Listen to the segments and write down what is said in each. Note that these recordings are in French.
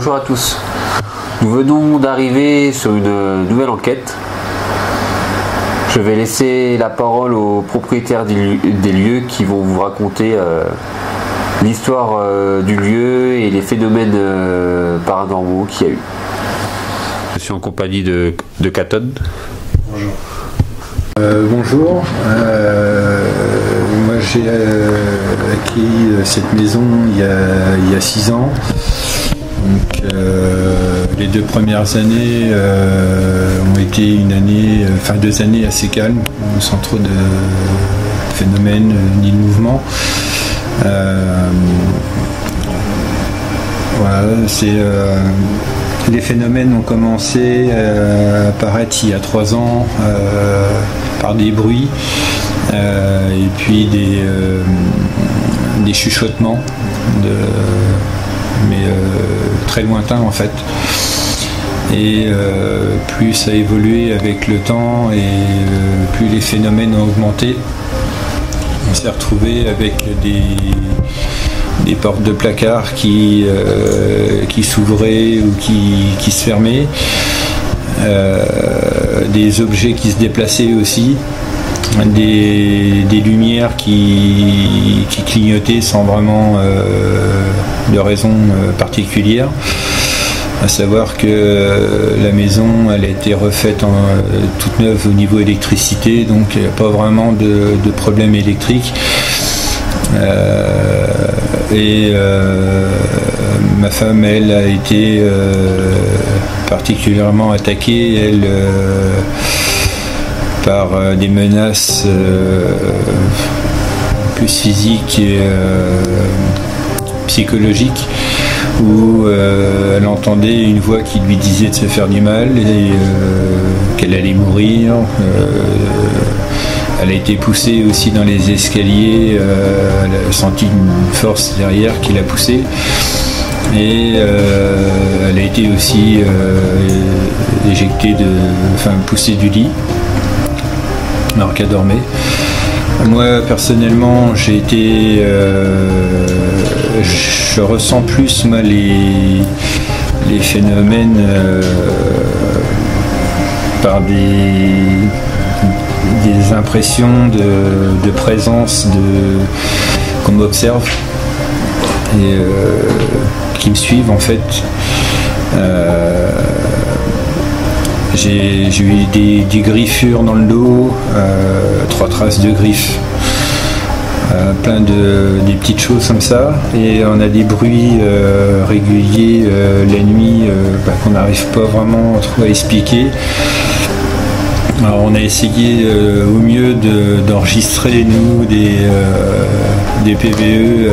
bonjour à tous. Nous venons d'arriver sur une nouvelle enquête. Je vais laisser la parole aux propriétaires des lieux qui vont vous raconter l'histoire du lieu et les phénomènes paranormaux qu'il y a eu. Je suis en compagnie de Caton. Bonjour. Bonjour. Moi j'ai acquis cette maison il y a 6 ans. Donc, les 2 premières années ont été 2 années assez calmes, sans trop de phénomènes ni de mouvements. Voilà, les phénomènes ont commencé à apparaître il y a 3 ans par des bruits et puis des chuchotements, mais très lointains en fait. Et plus ça a évolué avec le temps et plus les phénomènes ont augmenté, on s'est retrouvé avec des portes de placard qui s'ouvraient ou qui se fermaient, des objets qui se déplaçaient aussi, des lumières qui clignotaient sans vraiment de raison particulière. À savoir que la maison elle a été refaite toute neuve au niveau électricité, donc il n'y a pas vraiment de problème électrique. Ma femme, elle, a été particulièrement attaquée, elle, par des menaces plus physiques et psychologiques, où elle entendait une voix qui lui disait de se faire du mal et qu'elle allait mourir. Elle a été poussée aussi dans les escaliers, elle a senti une force derrière qui l'a poussée. Et elle a été aussi poussée du lit alors qu'elle dormait. Moi personnellement je ressens plus les phénomènes par des impressions de présence qu'on m'observe et qui me suivent en fait. J'ai eu des griffures dans le dos, 3 traces de griffes, plein des petites choses comme ça, et on a des bruits réguliers la nuit qu'on n'arrive pas vraiment trop à expliquer. Alors on a essayé au mieux d'enregistrer nous des PVE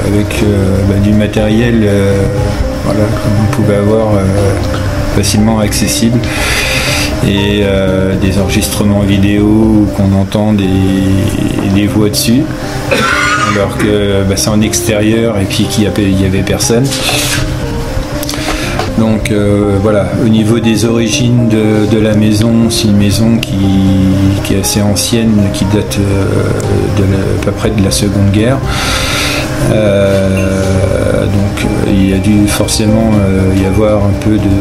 avec du matériel qu'on pouvait avoir facilement accessible, et des enregistrements vidéo où qu'on entend des voix dessus alors que c'est en extérieur et puis qu'il y avait personne. Donc voilà, au niveau des origines de la maison, c'est une maison qui est assez ancienne, qui date à peu près de la Seconde Guerre. Donc il y a dû forcément y avoir un peu de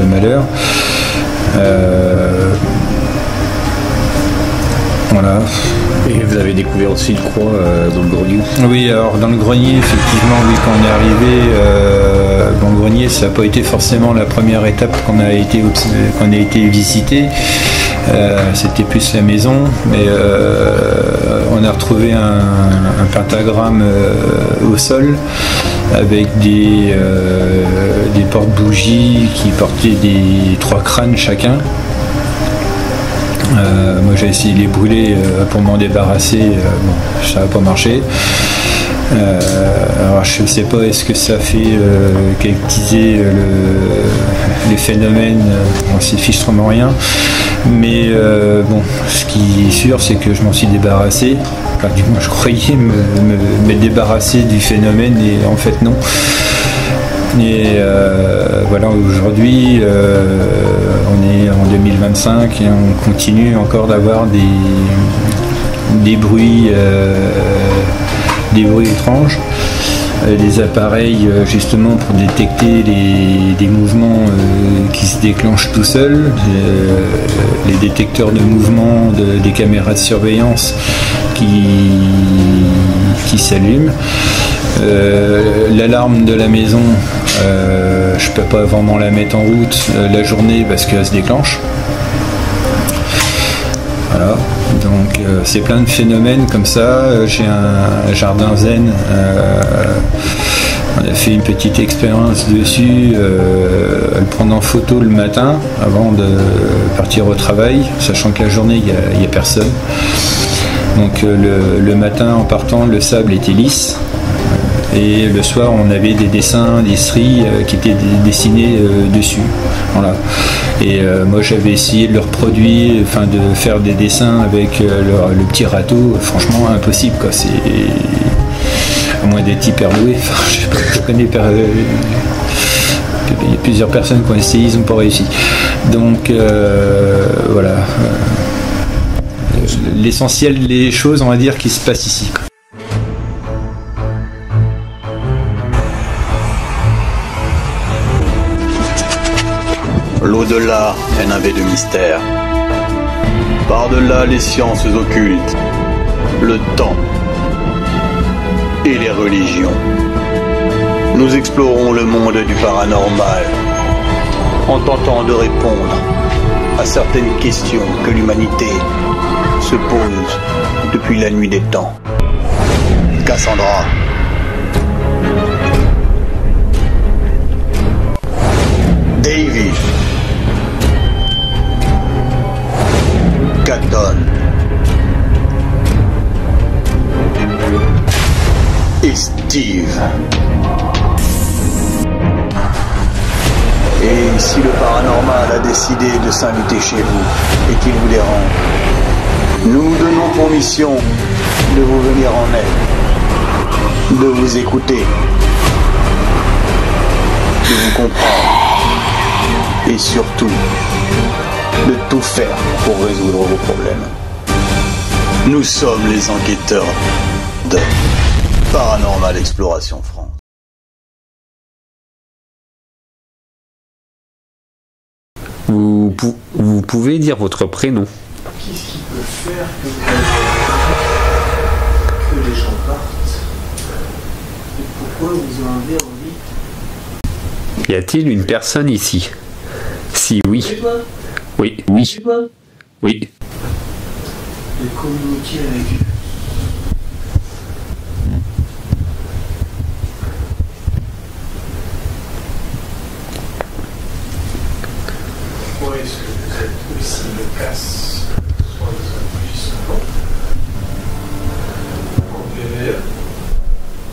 malheur. Voilà. Et vous avez découvert aussi une croix dans le grenier? Oui, alors dans le grenier, effectivement, oui, quand on est arrivé, dans le grenier, ça n'a pas été forcément la première étape qu'on a été visiter. C'était plus la maison, mais on a retrouvé un pentagramme au sol avec des porte-bougies qui portaient 3 crânes chacun. Moi j'ai essayé de les brûler pour m'en débarrasser, ça n'a pas marché. Alors je ne sais pas, est-ce que ça fait qu'actiser les phénomènes, on s'y fiche vraiment rien, mais ce qui est sûr c'est que je m'en suis débarrassé, enfin du moins je croyais me débarrasser du phénomène, et en fait non. Et voilà, aujourd'hui on est en 2025 et on continue encore d'avoir des bruits étranges. des appareils justement pour détecter des mouvements qui se déclenchent tout seuls, les détecteurs de mouvement des caméras de surveillance qui s'allument. L'alarme de la maison, je peux pas vraiment la mettre en route la journée parce qu'elle se déclenche. Voilà, donc c'est plein de phénomènes comme ça. J'ai un jardin zen, on a fait une petite expérience dessus, le prendre en photo le matin avant de partir au travail, sachant que la journée il n'y a personne. Donc le matin en partant, le sable était lisse. Et le soir, on avait des dessins, des stries qui étaient dessinés dessus. Voilà. Et moi, j'avais essayé de le reproduire, enfin de faire des dessins avec le petit râteau. Franchement, impossible, quoi. C'est à moins d'être hyper doué. Enfin, je connais il y a plusieurs personnes qui ont essayé, ils n'ont pas réussi. Donc voilà. L'essentiel des choses, on va dire, qui se passent ici, quoi. L'au-delà est navé de mystère. Par-delà les sciences occultes, le temps et les religions. Nous explorons le monde du paranormal en tentant de répondre à certaines questions que l'humanité se pose depuis la nuit des temps. Cassandra. David. Catton et Steve. Et si le paranormal a décidé de s'inviter chez vous et qu'il vous dérange, nous nous donnons pour mission de vous venir en aide, de vous écouter, de vous comprendre et surtout de tout faire pour résoudre vos problèmes. Nous sommes les enquêteurs de Paranormal Exploration France. Vous pouvez dire votre prénom. Qu'est-ce qui peut faire que les gens partent? Et pourquoi vous en avez envie? Y a-t-il une personne ici? Si oui. C'est toi? Oui. C'est toi? Oui. De communiquer avec eux. Pourquoi est-ce que vous êtes aussi loquace? Soit vous appuyez souvent.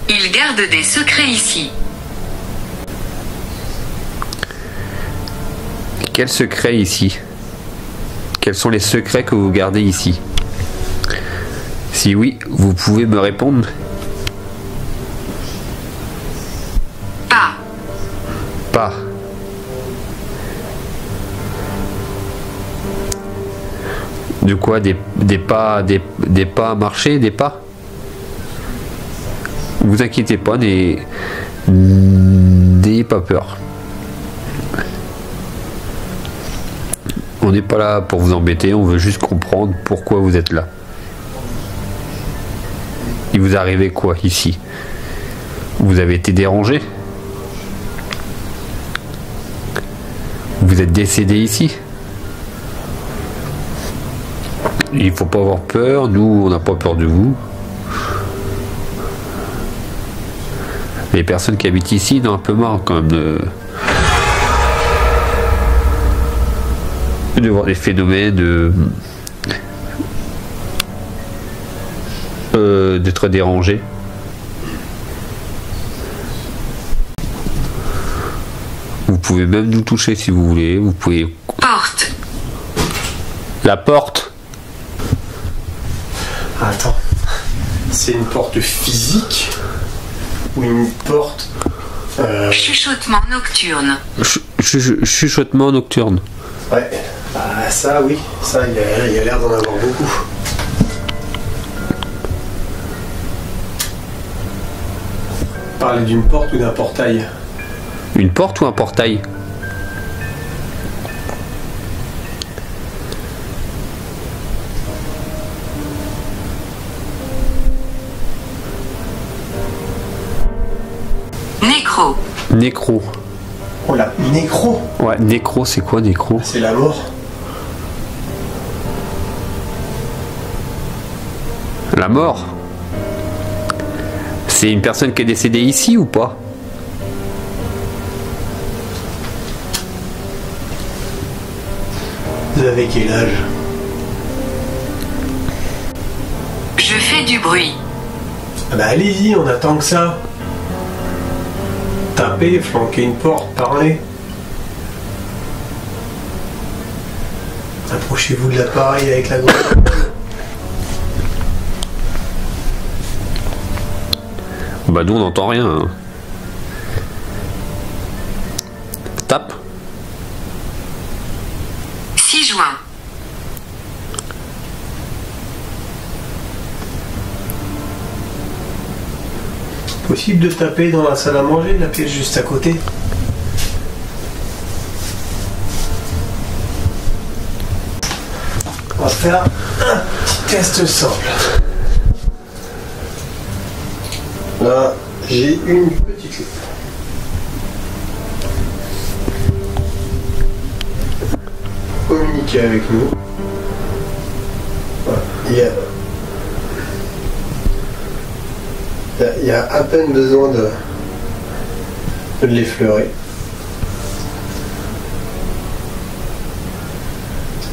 Il garde des secrets ici. Quel secret ici? Quels sont les secrets que vous gardez ici? Si oui, vous pouvez me répondre? Pas. De quoi? Des pas à marcher, des pas? Vous inquiétez pas, n'ayez pas peur. On n'est pas là pour vous embêter, on veut juste comprendre pourquoi vous êtes là. Il vous est arrivé quoi ici? Vous avez été dérangé? Vous êtes décédé ici? Il faut pas avoir peur, nous on n'a pas peur de vous. Les personnes qui habitent ici ont un peu marre quand même de voir des phénomènes d'être dérangés. Vous pouvez même nous toucher si vous voulez. Vous pouvez. Porte. La porte. Attends. C'est une porte physique ou une porte... Chuchotement nocturne. Chuchotement nocturne. Ouais. Ah, ça oui. Ça, il y a l'air d'en avoir beaucoup. Parler d'une porte ou d'un portail? Une porte ou un portail? Nécro. Nécro. Oh là, nécro. Ouais, nécro, c'est quoi nécro? C'est la mort. La mort? C'est une personne qui est décédée ici ou pas? Vous avez quel âge? Je fais du bruit. Ah bah allez-y, on attend que ça. Tapez, flanquez une porte, parlez. Approchez-vous de l'appareil avec la grosse. Bah nous on n'entend rien. Hein. Tape. 6 juin. Possible de taper dans la salle à manger, la pièce juste à côté? On va faire un petit test simple. Là, j'ai une petite loupe. Communiquez avec nous. Voilà. Il y a à peine besoin de l'effleurer.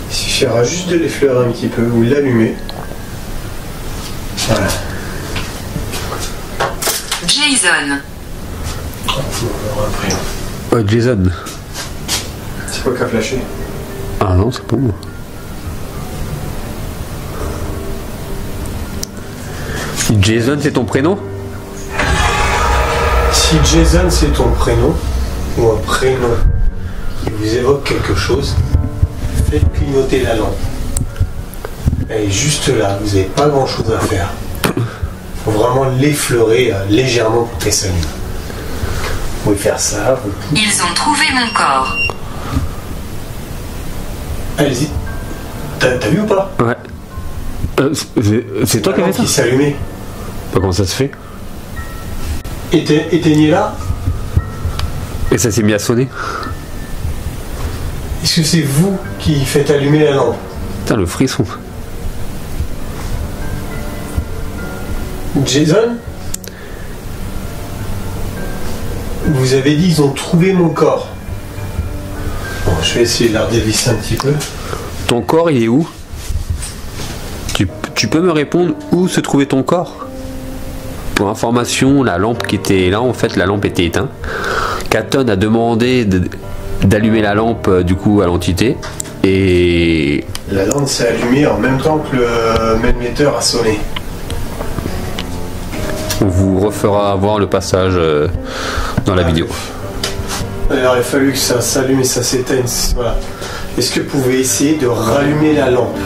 Il suffira juste de l'effleurer un petit peu ou l'allumer. Voilà. Jason. Jason. C'est pas qu'à flasher. Ah non, c'est pas moi. Jason, c'est ton prénom? Si Jason c'est ton prénom, ou un prénom qui vous évoque quelque chose, faites clignoter la lampe. Elle est juste là, vous n'avez pas grand chose à faire. Faut vraiment l'effleurer légèrement pour qu'elle s'allume. Vous pouvez faire ça. Ils ont trouvé mon corps. Allez-y. T'as vu ou pas? Ouais. C'est toi qui as fait ça? Qui s'est allumé. Comment ça se fait? Éteignez là. Et ça s'est mis à sonner? Est-ce que c'est vous qui faites allumer la lampe? Putain, le frisson. Jason? Vous avez dit ils ont trouvé mon corps. Bon, je vais essayer de la redévisser un petit peu. Ton corps, il est où? Tu peux me répondre où se trouvait ton corps? Pour information, la lampe qui était là, en fait, la lampe était éteinte. Catton a demandé d'allumer la lampe, du coup, à l'entité. Et... La lampe s'est allumée en même temps que le maître-metteur a sonné. on vous refera voir le passage dans la vidéo. Il aurait fallu que ça s'allume et ça s'éteigne. Voilà. Est-ce que vous pouvez essayer de rallumer la lampe?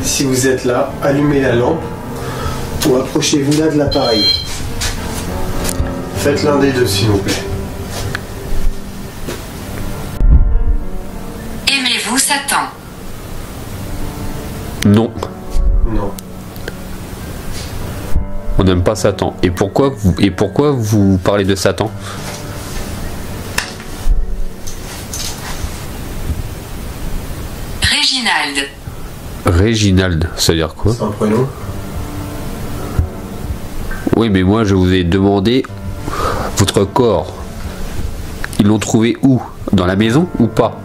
Si vous êtes là, allumez la lampe ou approchez-vous là de l'appareil. Faites l'un des deux, s'il vous plaît. Aimez-vous Satan? Non. Non. On n'aime pas Satan. Et pourquoi vous parlez de Satan? Réginald. Réginald, ça veut dire quoi? C'est un prénom. Oui, mais moi je vous ai demandé votre corps. Ils l'ont trouvé où? Dans la maison ou pas?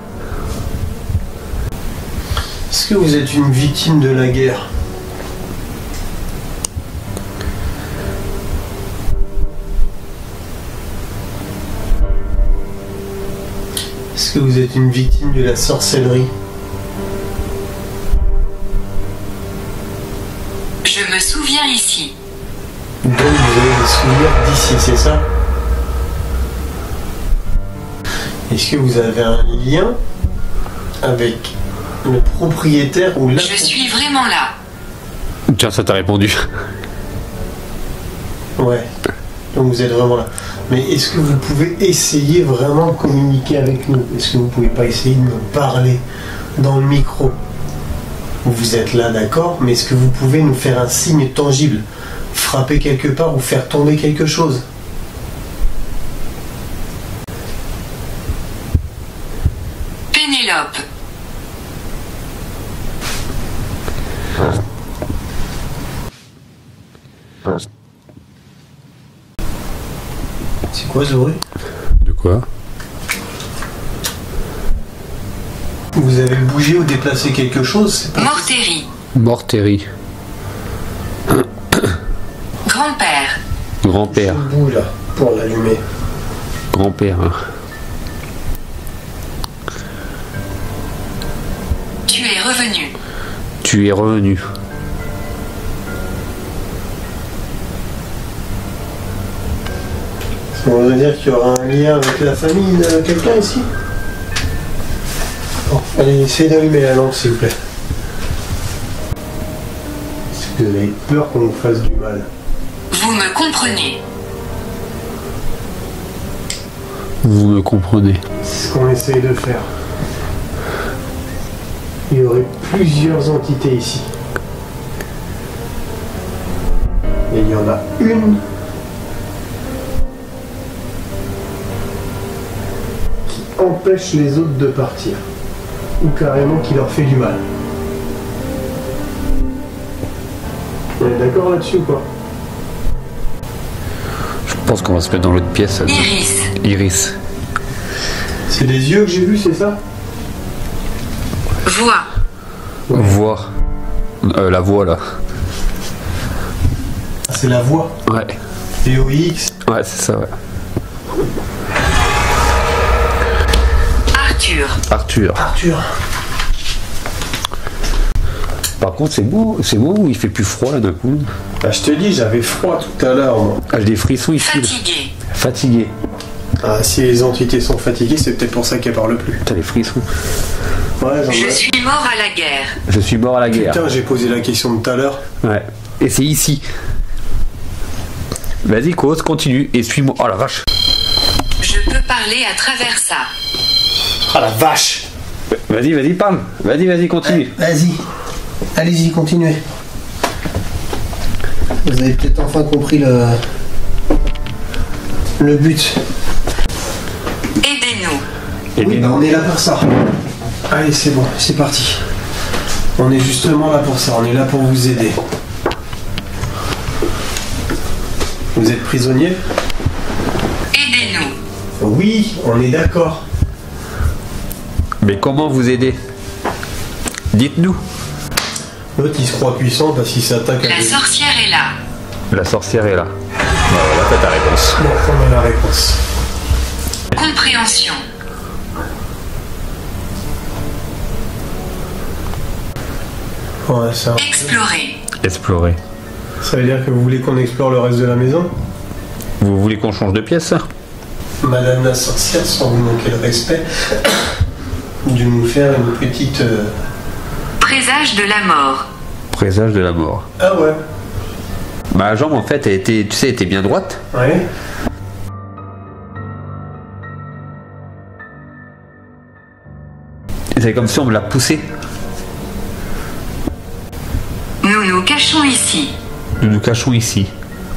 Est-ce que vous êtes une victime de la guerre? Est-ce que vous êtes une victime de la sorcellerie? Je me souviens ici. Donc vous avez des souvenirs d'ici, c'est ça? Est-ce que vous avez un lien avec le propriétaire ou la... Je suis vraiment là. Tiens, ça t'a répondu. Ouais, Ouais. Donc vous êtes vraiment là. Mais est-ce que vous pouvez essayer vraiment de communiquer avec nous? Est-ce que vous pouvez pas essayer de me parler dans le micro? Vous êtes là, d'accord, mais est-ce que vous pouvez nous faire un signe tangible? Frapper quelque part ou faire tomber quelque chose? Pénélope. C'est quoi ce bruit? De quoi? Vous avez bougé ou déplacé quelque chose? C'est pas... Mortéry. Mortéry. Grand-père. Grand-père. Je bouge là pour l'allumer. Grand-père. Hein. Tu es revenu. Tu es revenu. Ça veut dire qu'il y aura un lien avec la famille de quelqu'un ici? Bon, allez, essayez d'allumer la lampe s'il vous plaît. Est-ce que vous avez peur qu'on vous fasse du mal? Vous me comprenez. Vous me comprenez. C'est ce qu'on essaye de faire. Il y aurait plusieurs entités ici. Et il y en a une qui empêche les autres de partir. Ou carrément qui leur fait du mal. On est d'accord là-dessus ou pas? Je pense qu'on va se mettre dans l'autre pièce. Iris. Iris. C'est des yeux que j'ai vus, c'est ça? Voix. Voix. La voix là. Ah, c'est la voix. Ouais. VOX. Ouais, c'est ça, ouais. Arthur. Arthur. Arthur. Par contre, c'est beau où il fait plus froid là d'un coup. Bah, je te dis, j'avais froid tout à l'heure, moi. Ah, j'ai des frissons ici. Là. Fatigué. Fatigué. Ah, si les entités sont fatiguées, c'est peut-être pour ça qu'elles parlent plus. T'as les frissons. Ouais, j'en Je ai. suis mort à la guerre. Je suis mort à la guerre. Putain, j'ai posé la question de tout à l'heure. Ouais. Et c'est ici. Vas-y, cause, continue et suis-moi. Oh la vache. Je peux parler à travers ça. Ah la vache! Vas-y, parle. Vas-y, continue. Vas-y. Allez-y, continuez. Vous avez peut-être enfin compris le but. Aidez-nous. Oui, bah, on est là pour ça. Allez, c'est bon, c'est parti. On est justement là pour ça, on est là pour vous aider. Vous êtes prisonnier? Aidez-nous. Oui, on est d'accord. Mais comment vous aider? Dites-nous. L'autre, il se croit puissant parce qu'il s'attaque à La des... sorcière est là. La sorcière est là. Bah voilà, t'as ta réponse. Bon, on a la réponse. Compréhension. Ouais, ça. Explorer. Explorer. Ça veut dire que vous voulez qu'on explore le reste de la maison? Vous voulez qu'on change de pièce? Madame la sorcière, sans vous manquer le respect, de nous faire une petite... Présage de la mort. Présage de la mort. Ah ouais. Ma jambe en fait, elle était, tu sais, elle était bien droite. Ouais. C'est comme si on me l'a poussée. Nous nous cachons ici. Nous nous cachons ici.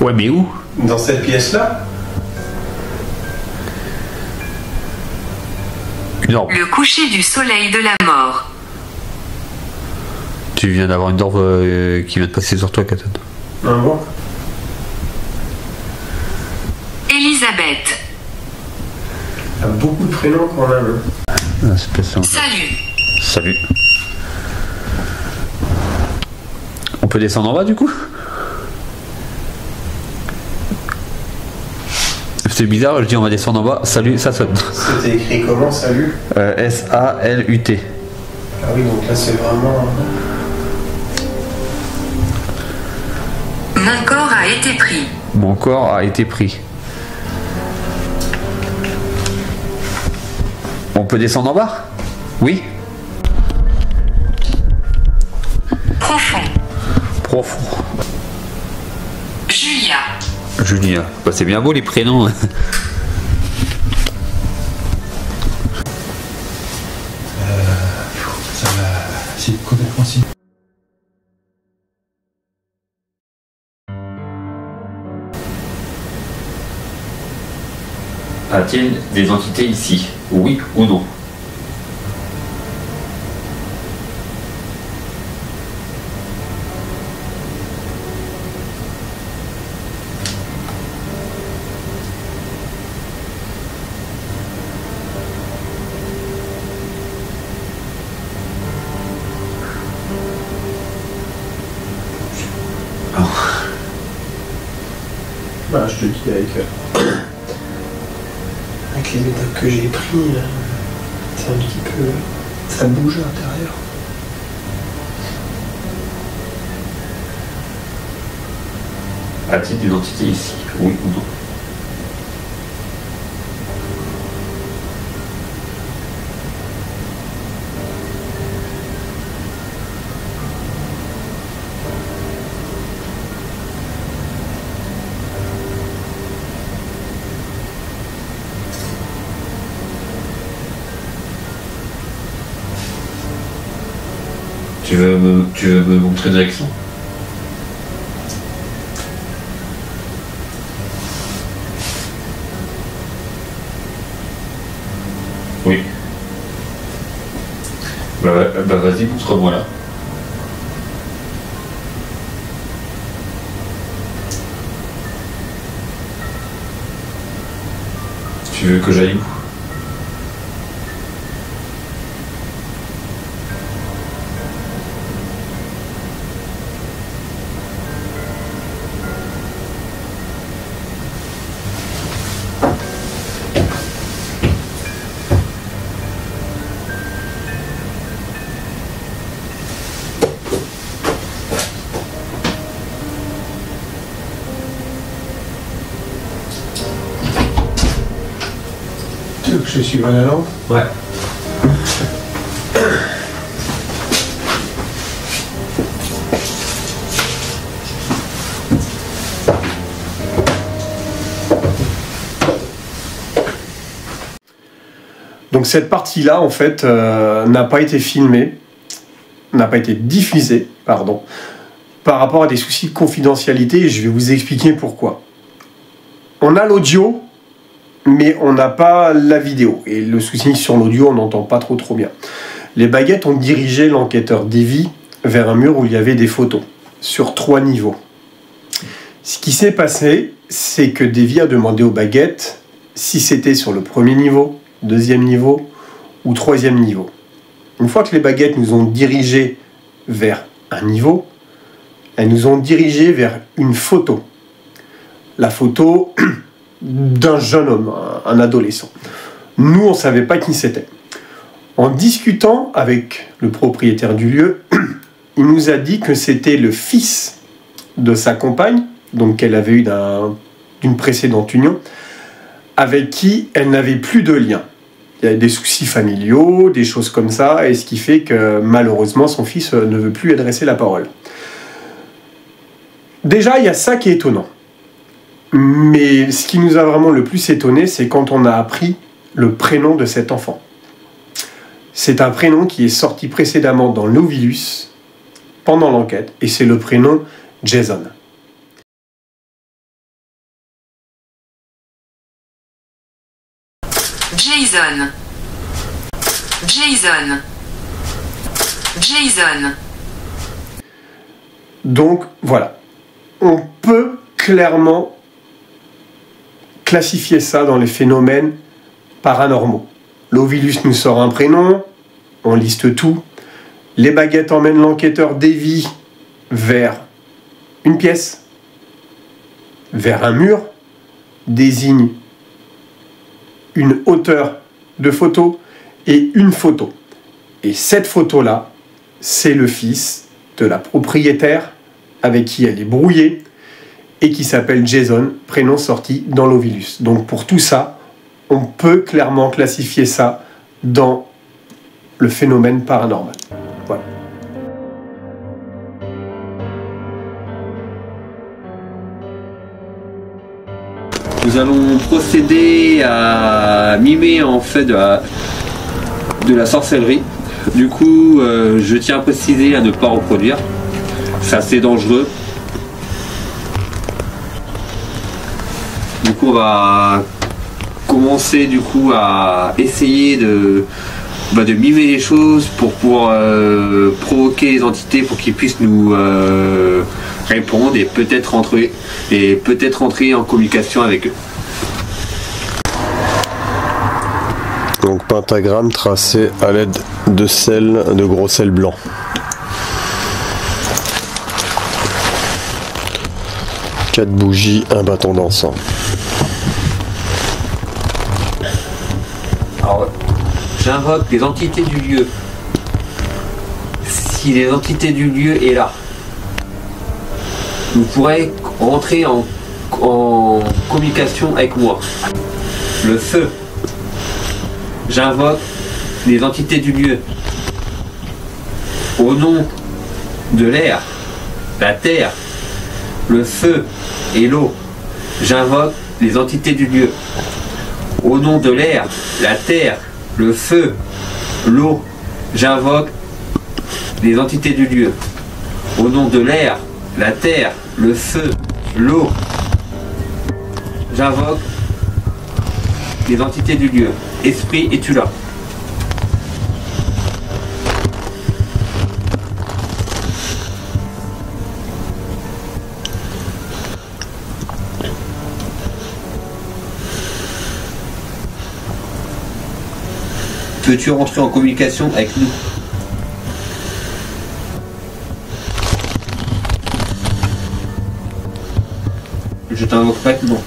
Ouais, mais où? Dans cette pièce-là? Non. Le coucher du soleil de la mort. Tu viens d'avoir une orbe qui vient de passer sur toi, Katon. Ah bon? Elisabeth. Il y a beaucoup de prénoms quand même. Ah, c'est pas ça. Salut. Salut. On peut descendre en bas du coup? C'est bizarre, je dis on va descendre en bas. Salut, ça sonne. C'était écrit comment, salut? S-A-L-U-T. Ah oui, donc là c'est vraiment... Mon corps a été pris. Mon corps a été pris. On peut descendre en bas? Oui. Profond. Profond. Julia. Julien. Bah, c'est bien beau les prénoms. Ça va. C'est complètement si. A-t-il des entités ici? Oui ou non? Bah, je te dis avec les méthodes que j'ai pris, c'est un petit peu. Ça bouge à l'intérieur. A-t-il des entités ici? Oui ou non? Tu veux me montrer une direction? Oui. Bah vas-y, montre-moi là. Tu veux que j'aille où? Tu veux que je suive à la lampe? Ouais. Donc cette partie-là, en fait, n'a pas été filmée, n'a pas été diffusée, pardon, par rapport à des soucis de confidentialité, et je vais vous expliquer pourquoi. On a l'audio, mais on n'a pas la vidéo. Et le souci sur l'audio, on n'entend pas trop bien. Les baguettes ont dirigé l'enquêteur Davy vers un mur où il y avait des photos, sur 3 niveaux. Ce qui s'est passé, c'est que Davy a demandé aux baguettes si c'était sur le premier niveau, deuxième niveau ou troisième niveau. Une fois que les baguettes nous ont dirigés vers un niveau, elles nous ont dirigés vers une photo. La photo d'un jeune homme, un adolescent. Nous, on ne savait pas qui c'était. En discutant avec le propriétaire du lieu, il nous a dit que c'était le fils de sa compagne, donc qu'elle avait eu d'une précédente union, avec qui elle n'avait plus de lien. Il y a des soucis familiaux, des choses comme ça, et ce qui fait que malheureusement son fils ne veut plus adresser la parole. Déjà, il y a ça qui est étonnant. Mais ce qui nous a vraiment le plus étonné, c'est quand on a appris le prénom de cet enfant. C'est un prénom qui est sorti précédemment dans l'Ovilus pendant l'enquête, et c'est le prénom Jason. Jason. Jason. Jason. Donc voilà, on peut clairement classifier ça dans les phénomènes paranormaux. L'Ovilus nous sort un prénom, on liste tout. Les baguettes emmènent l'enquêteur Davy vers une pièce, vers un mur, désigne une hauteur de photo et une photo. Et cette photo-là, c'est le fils de la propriétaire avec qui elle est brouillée et qui s'appelle Jason, prénom sorti dans l'Ovilus. Donc pour tout ça, on peut clairement classifier ça dans le phénomène paranormal. Voilà. Nous allons procéder à mimer en fait de la sorcellerie. Du coup, je tiens à préciser à ne pas reproduire. C'est assez dangereux. Du coup, on va commencer du coup à essayer de mimer les choses pour pouvoir provoquer les entités pour qu'ils puissent nous répondre et peut-être entrer en communication avec eux. Donc pentagramme tracé à l'aide de gros sel blanc. Quatre bougies, un bâton d'encens. Alors, j'invoque les entités du lieu. Si les entités du lieu est là, vous pourrez rentrer en communication avec moi. Le feu. J'invoque les entités du lieu. Au nom de l'air, la terre, le feu et l'eau, j'invoque les entités du lieu. Au nom de l'air, la terre, le feu, l'eau, j'invoque les entités du lieu. Au nom de l'air, la terre, le feu, l'eau, j'invoque les entités du lieu. Esprit, es-tu là? Peux-tu rentrer en communication avec nous? Je t'invoque maintenant.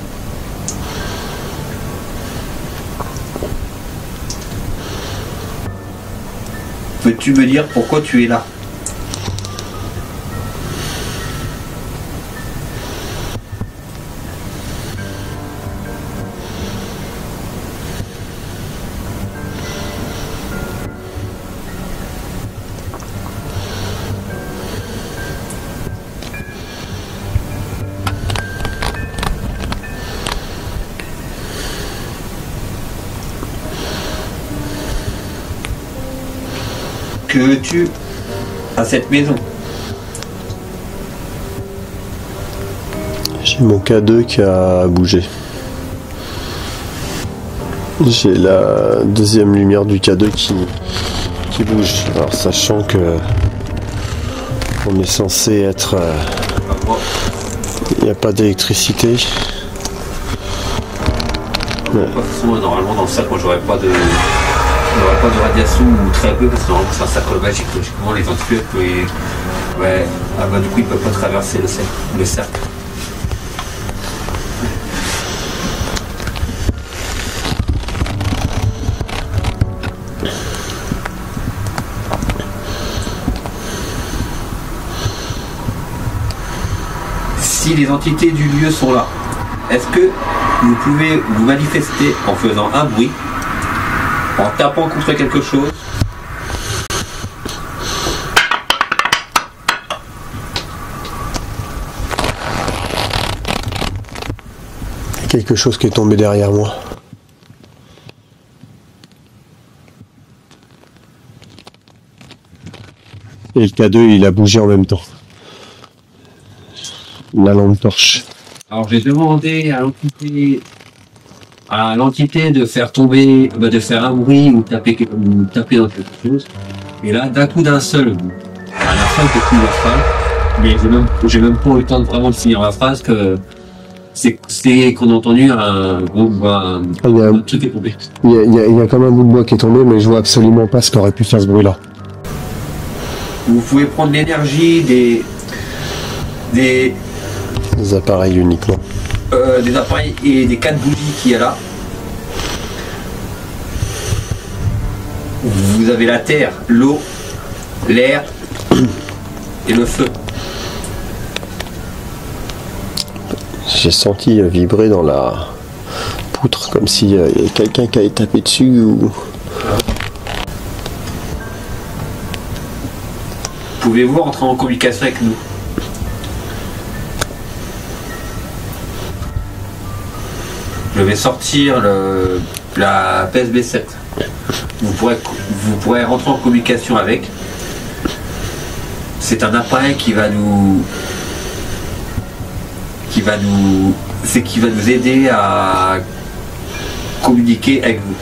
Peux-tu me dire pourquoi tu es là? Que veux-tu à cette maison? J'ai mon K2 qui a bougé. J'ai la deuxième lumière du K2 qui bouge. Alors sachant que on est censé être... Il n'y a pas d'électricité. Ouais. Normalement dans le sac, moi j'aurais pas de radiation ou très peu parce que normalement c'est un sac magique. Logiquement les entités peuvent... Ouais, ah bah du coup ils peuvent pas traverser le cercle. Si les entités du lieu sont là, est-ce que vous pouvez vous manifester en faisant un bruit, en tapant contre quelque chose? Quelque chose qui est tombé derrière moi. Et le K2 il a bougé en même temps. La lampe torche. Alors j'ai demandé à l'entité de faire tomber, de faire un bruit ou taper dans quelque chose. Et là, d'un coup d'un seul, à la fin de toute la phrase, mais j'ai même pas eu le temps de vraiment finir la phrase que c'est qu'on a entendu un truc est tombé. Il y a comme un bout de bois qui est tombé, mais je vois absolument pas ce qu'aurait pu faire ce bruit-là. Vous pouvez prendre l'énergie des appareils uniquement. Des appareils et des 4 bougies qu'il y a là. Vous avez la terre, l'eau, l'air et le feu. J'ai senti vibrer dans la poutre comme s'il y avait quelqu'un qui avait tapé dessus ou... Pouvez-vous rentrer en communication avec nous? je vais sortir la PSB 7. Vous pourrez rentrer en communication avec. C'est un appareil qui va nous aider à communiquer avec vous.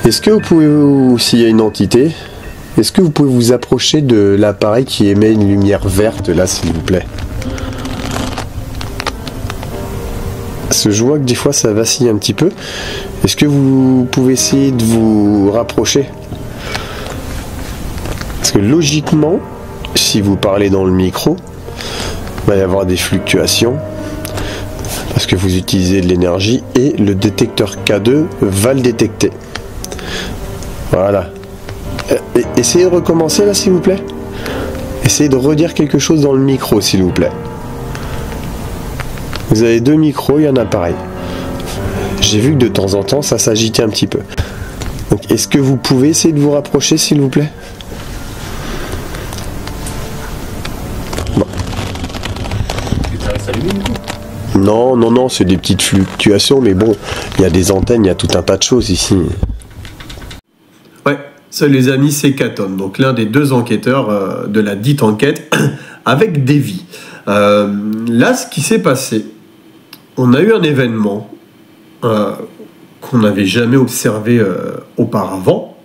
Est-ce que vous pouvez, s'il y a une entité, est-ce que vous pouvez vous approcher de l'appareil qui émet une lumière verte là, s'il vous plaît? Parce que je vois que des fois ça vacille un petit peu. Est-ce que vous pouvez essayer de vous rapprocher? Parce que logiquement, si vous parlez dans le micro, il va y avoir des fluctuations parce que vous utilisez de l'énergie et le détecteur K2 va le détecter. Voilà. Essayez de recommencer là, s'il vous plaît. Essayez de redire quelque chose dans le micro, s'il vous plaît. Vous avez 2 micros et un appareil. J'ai vu que de temps en temps, ça s'agitait un petit peu. Donc, est-ce que vous pouvez essayer de vous rapprocher, s'il vous plaît? Bon. Non, non, non, c'est des petites fluctuations, mais bon, il y a des antennes, il y a tout un tas de choses ici. Ouais, ça les amis, c'est Katon, donc l'un des 2 enquêteurs de la dite enquête avec Davy. Là, ce qui s'est passé, on a eu un événement qu'on n'avait jamais observé auparavant.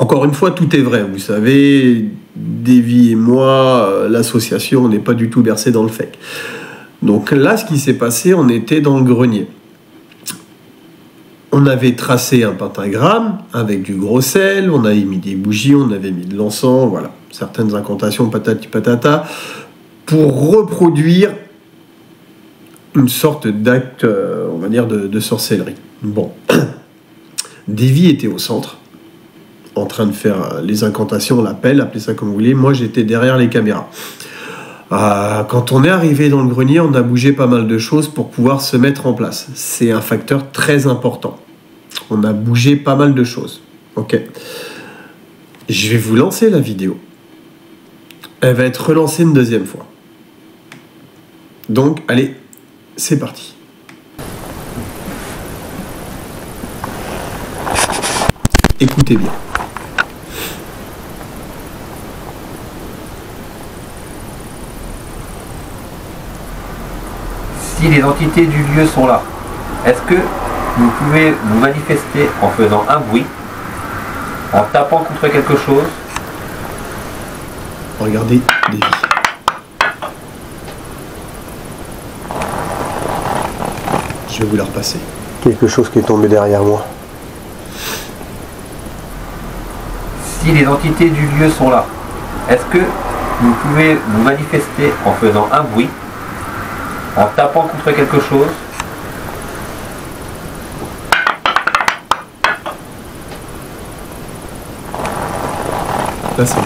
Encore une fois, tout est vrai, vous savez, Davy et moi, l'association, on n'est pas du tout versé dans le fake. Donc là, ce qui s'est passé, on était dans le grenier. On avait tracé un pentagramme avec du gros sel, on avait mis des bougies, on avait mis de l'encens, voilà, certaines incantations patati patata, pour reproduire une sorte d'acte, on va dire, de sorcellerie. Bon, Davy était au centre, en train de faire les incantations, l'appel, appelez ça comme vous voulez. Moi, j'étais derrière les caméras. Quand on est arrivé dans le grenier, on a bougé pas mal de choses pour pouvoir se mettre en place. C'est un facteur très important. On a bougé pas mal de choses. Ok. Je vais vous lancer la vidéo. Elle va être relancée une 2e fois. Donc, allez, c'est parti. Écoutez bien. Si les entités du lieu sont là, est-ce que vous pouvez vous manifester en faisant un bruit, en tapant contre quelque chose? Regardez Davy. Je vais vous la repasser. Quelque chose qui est tombé derrière moi. Si les entités du lieu sont là, est-ce que vous pouvez vous manifester en faisant un bruit, en tapant contre quelque chose? Là, c'est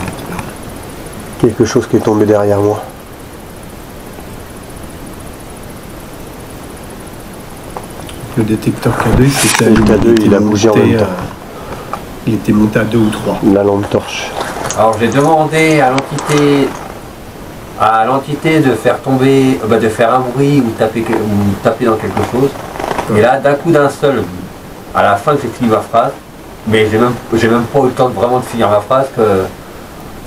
Quelque chose qui est tombé derrière moi. le détecteur K2, c'était Le K2, il a bougé en même temps. Il était monté à 2 ou 3. La lampe torche. Alors j'ai demandé à l'entité de faire tomber, de faire un bruit ou taper dans quelque chose. Et là, d'un coup d'un seul, à la fin j'ai fini ma phrase, mais j'ai même pas eu le temps vraiment de finir ma phrase que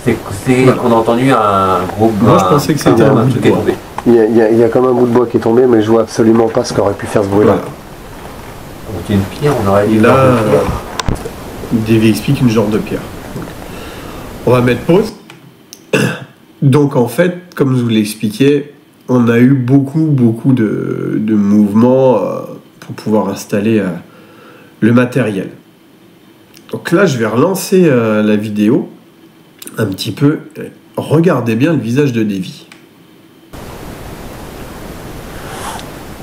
Voilà. qu'on a entendu un gros. Moi, je pensais que c'était un bout de truc qui est bois. tombé. Il y a comme un bout de bois qui est tombé, mais je vois absolument pas ce qu'aurait pu faire ce bruit-là. Voilà. C'est une pierre, on aurait dit. Et une là, sorte de pierre. Davy explique une genre de pierre. Donc, on va mettre pause. Donc en fait, comme je vous l'expliquais, on a eu beaucoup de mouvements pour pouvoir installer le matériel. Donc là, je vais relancer la vidéo un petit peu. Regardez bien le visage de Davy.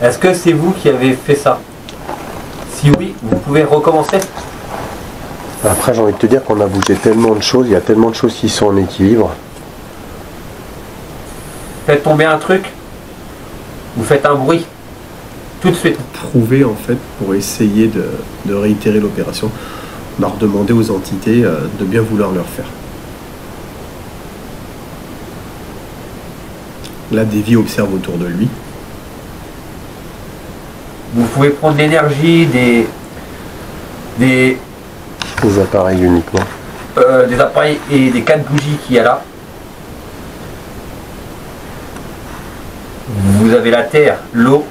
Est-ce que c'est vous qui avez fait ça? Si oui, vous pouvez recommencer. Après, j'ai envie de te dire qu'on a bougé tellement de choses, il y a tellement de choses qui sont en équilibre. Faites tomber un truc, vous faites un bruit, tout de suite. Prouver en fait, pour essayer de réitérer l'opération, on a redemandé aux entités de bien vouloir le refaire. Là, Davy observe autour de lui. Vous pouvez prendre l'énergie des appareils uniquement. Des appareils et des 4 bougies qu'il y a là. Vous avez la terre, l'eau,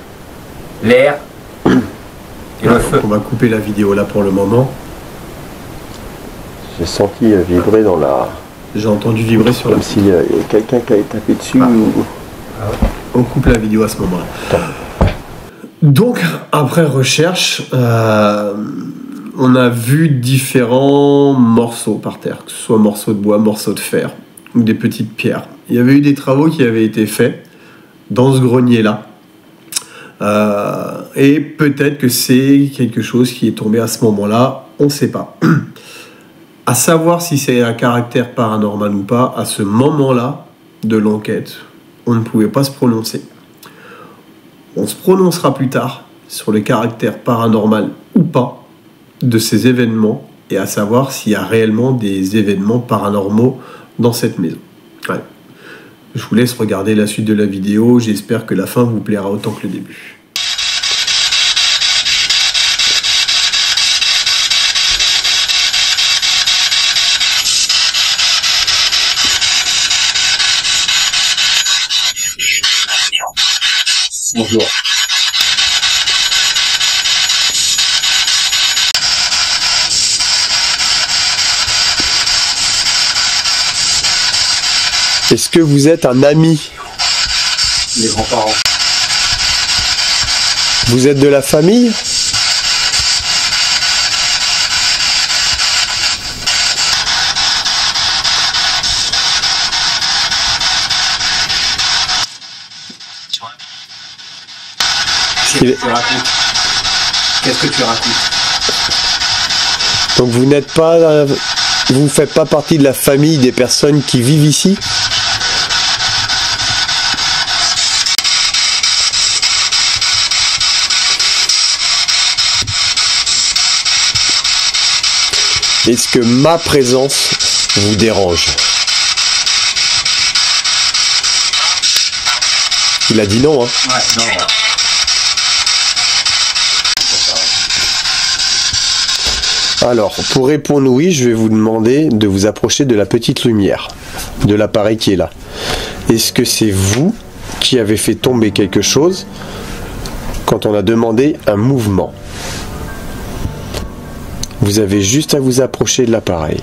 l'air et le feu. On va couper la vidéo là pour le moment. J'ai senti vibrer dans la... J'ai entendu vibrer sur la... Comme s'il y a quelqu'un qui avait tapé dessus. On coupe la vidéo à ce moment-là. Donc, après recherche, on a vu différents morceaux par terre, que ce soit morceaux de bois, morceaux de fer ou des petites pierres. Il y avait eu des travaux qui avaient été faits dans ce grenier-là. Et peut-être que c'est quelque chose qui est tombé à ce moment-là, on ne sait pas. À savoir si c'est un caractère paranormal ou pas, à ce moment-là de l'enquête, on ne pouvait pas se prononcer. On se prononcera plus tard sur le caractère paranormal ou pas de ces événements et à savoir s'il y a réellement des événements paranormaux dans cette maison. Ouais. Je vous laisse regarder la suite de la vidéo, j'espère que la fin vous plaira autant que le début. Bonjour. Est-ce que vous êtes un ami? Les grands-parents. Vous êtes de la famille? Qu'est-ce que tu racontes? Donc vous n'êtes pas... Vous ne faites pas partie de la famille des personnes qui vivent ici? Est-ce que ma présence vous dérange? Il a dit non, hein? Ouais, non, ouais. Alors, pour répondre oui, je vais vous demander de vous approcher de la petite lumière, de l'appareil qui est là. Est-ce que c'est vous qui avez fait tomber quelque chose quand on a demandé un mouvement? Vous avez juste à vous approcher de l'appareil.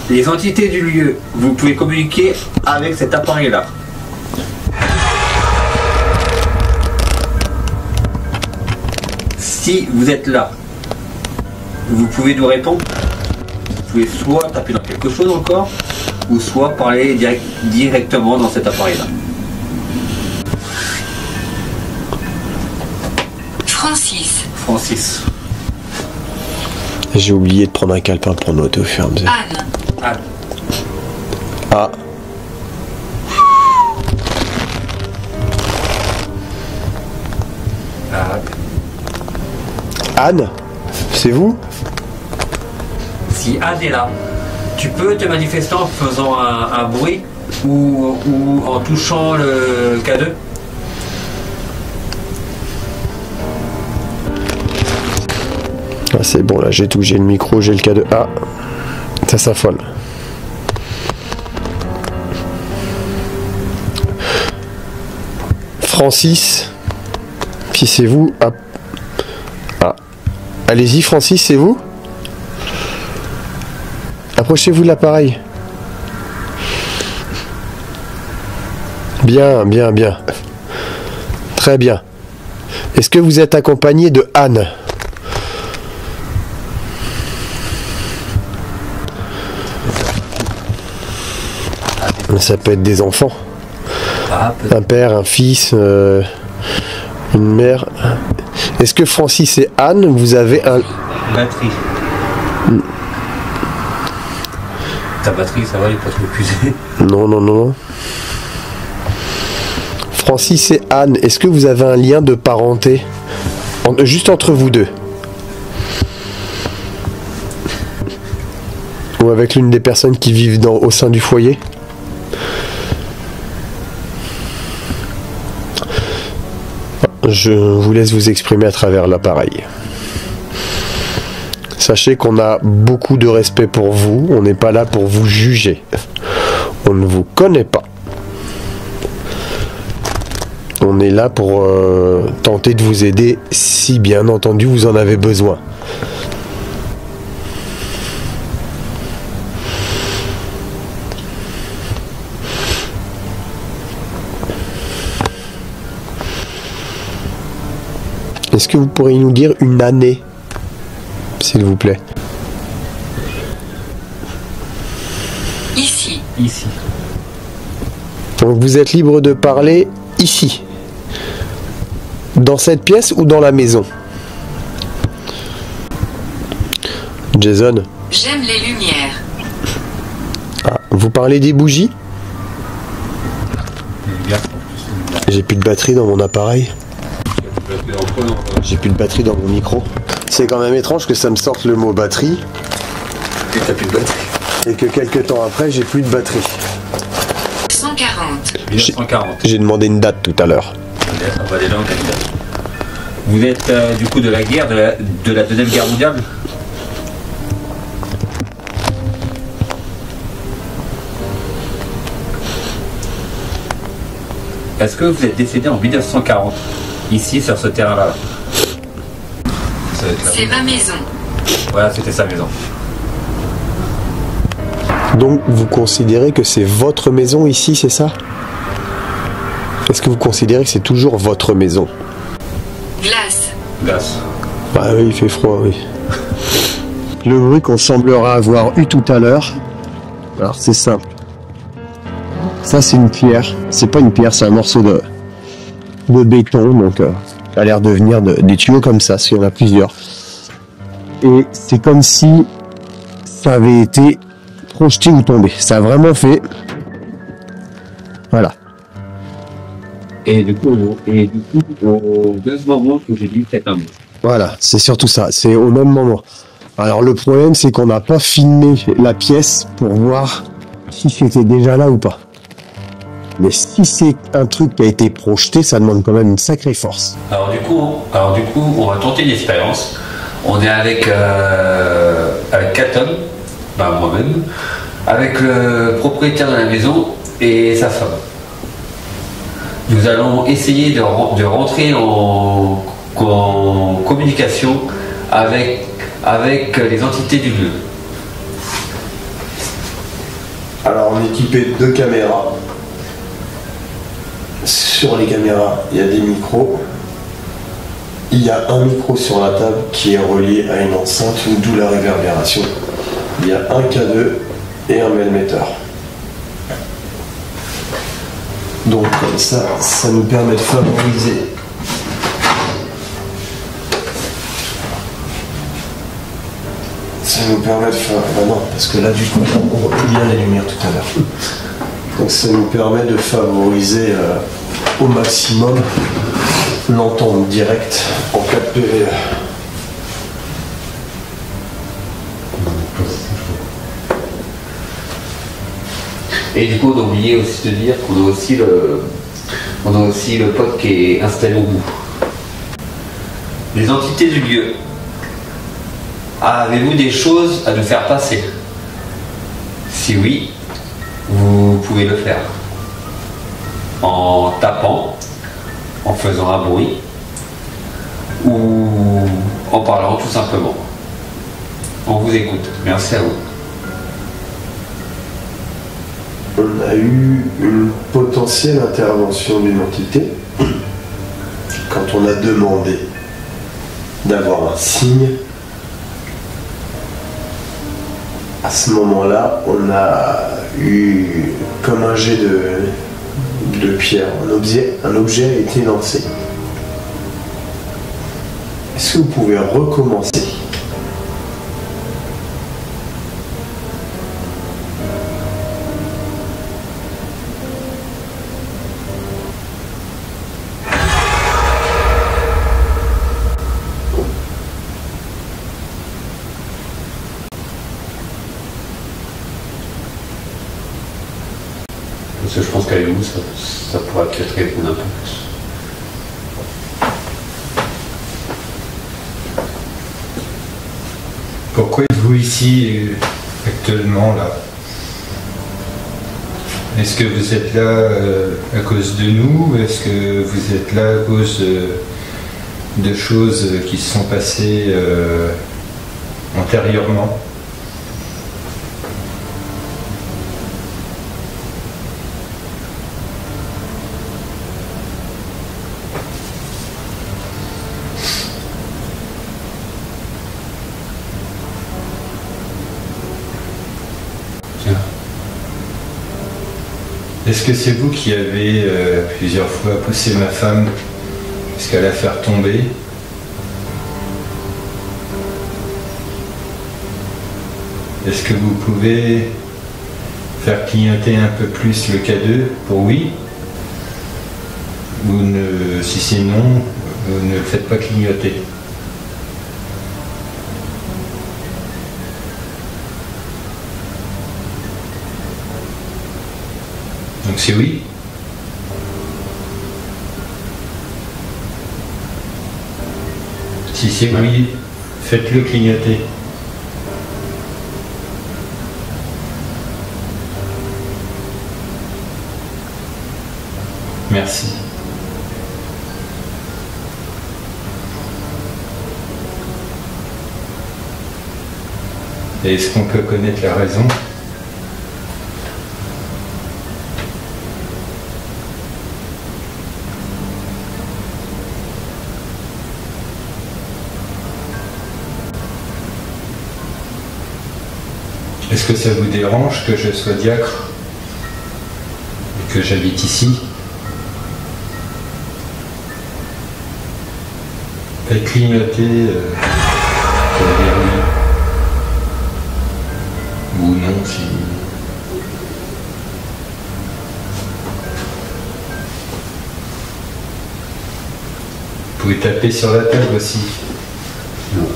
Les entités du lieu, vous pouvez communiquer avec cet appareil-là. Si vous êtes là, vous pouvez nous répondre. Vous pouvez soit taper dans quelque chose encore, ou soit parler directement dans cet appareil-là. Francis. Francis. J'ai oublié de prendre un calepin pour noter au fur et à mesure. Anne. Anne. Ah. Anne, c'est vous? Si Anne est là, tu peux te manifester en faisant un bruit ou en touchant le K2? Ah, c'est bon, là j'ai tout, j'ai le micro, j'ai le K2. Ah, ça s'affole. Francis, si c'est vous. Ah. Ah. Allez-y Francis, c'est vous? Approchez-vous de l'appareil. Bien, bien, bien. Très bien. Est-ce que vous êtes accompagné de Anne? Ça peut être des enfants. Un père, un fils, une mère. Est-ce que Francis et Anne, vous avez un... Batterie. Ta batterie, ça va, il n'est pas trop épuisé. Non, non, non, non. Francis et Anne, est-ce que vous avez un lien de parenté juste entre vous deux? Ou avec l'une des personnes qui vivent au sein du foyer? je vous laisse vous exprimer à travers l'appareil. Sachez qu'on a beaucoup de respect pour vous, on n'est pas là pour vous juger. On ne vous connaît pas. On est là pour tenter de vous aider si bien entendu vous en avez besoin. Est-ce que vous pourriez nous dire une année, s'il vous plaît? Ici. Ici. Donc vous êtes libre de parler ici, dans cette pièce ou dans la maison? Jason? J'aime les lumières. Ah, vous parlez des bougies? J'ai plus de batterie dans mon appareil. J'ai plus de batterie dans mon micro. C'est quand même étrange que ça me sorte le mot batterie. Et t'as plus de batterie. Et que quelques temps après, j'ai plus de batterie. 140. 1940. J'ai demandé une date tout à l'heure. On va déjà en calculer. Vous êtes du coup de la guerre, de la Deuxième Guerre mondiale? Est-ce que vous êtes décédé en 1940, ici sur ce terrain-là? C'est ma maison. Voilà, c'était sa maison. Donc vous considérez que c'est votre maison ici, c'est ça? Est-ce que vous considérez que c'est toujours votre maison? Glace. Glace. Ah oui, il fait froid, oui. Le bruit qu'on semblera avoir eu tout à l'heure, alors c'est simple. Ça c'est une pierre, c'est pas une pierre, c'est un morceau de béton, donc ça a l'air de venir des tuyaux comme ça, parce qu'il y en a plusieurs. Et c'est comme si ça avait été projeté ou tombé. Ça a vraiment fait. Voilà. Et du coup, au deux moments que j'ai dit c'est un mot. Voilà, c'est surtout ça, c'est au même moment. Alors le problème c'est qu'on n'a pas filmé la pièce pour voir si c'était déjà là ou pas. Mais si c'est un truc qui a été projeté, ça demande quand même une sacrée force. Alors du coup, on va tenter une expérience. On est avec 4 hommes, moi-même, avec le propriétaire de la maison et sa femme. Nous allons essayer de rentrer en communication avec les entités du lieu. Alors on est équipé de 2 caméras. Sur les caméras, il y a des micros. Il y a un micro sur la table qui est relié à une enceinte, d'où la réverbération. Il y a un K2 et un mailmetteur. Donc comme ça nous permet de favoriser non, parce que là du coup on voit plus bien les lumières tout à l'heure. Donc ça nous permet de favoriser au maximum l'entente directe en 4 PVE. Et du coup, on a oublié aussi de dire qu'on a aussi le pote qui est installé au bout. Les entités du lieu. Avez-vous des choses à nous faire passer? Si oui, vous pouvez le faire. En tapant, en faisant un bruit, ou en parlant tout simplement. On vous écoute. Merci à vous. On a eu une potentielle intervention d'une entité quand on a demandé d'avoir un signe. À ce moment-là, on a eu comme un jet de pierre, un objet a été lancé. Est-ce que vous pouvez recommencer? Parce que je pense qu'avec vous, ça pourra peut-être répondre un peu plus. Pourquoi êtes-vous ici actuellement là? Est-ce que vous êtes là à cause de nous? Est-ce que vous êtes là à cause de choses qui se sont passées antérieurement? Est-ce que c'est vous qui avez plusieurs fois poussé ma femme jusqu'à la faire tomber? Est-ce que vous pouvez faire clignoter un peu plus le K2 pour oui? Ou si c'est non, vous ne le faites pas clignoter? Donc c'est oui. Si c'est oui, faites-le clignoter. Merci. Et est-ce qu'on peut connaître la raison? Est-ce que ça vous dérange que je sois diacre et que j'habite ici? Et clignoter, ça veut dire oui. Ou non, si... Vous pouvez taper sur la table aussi. Non.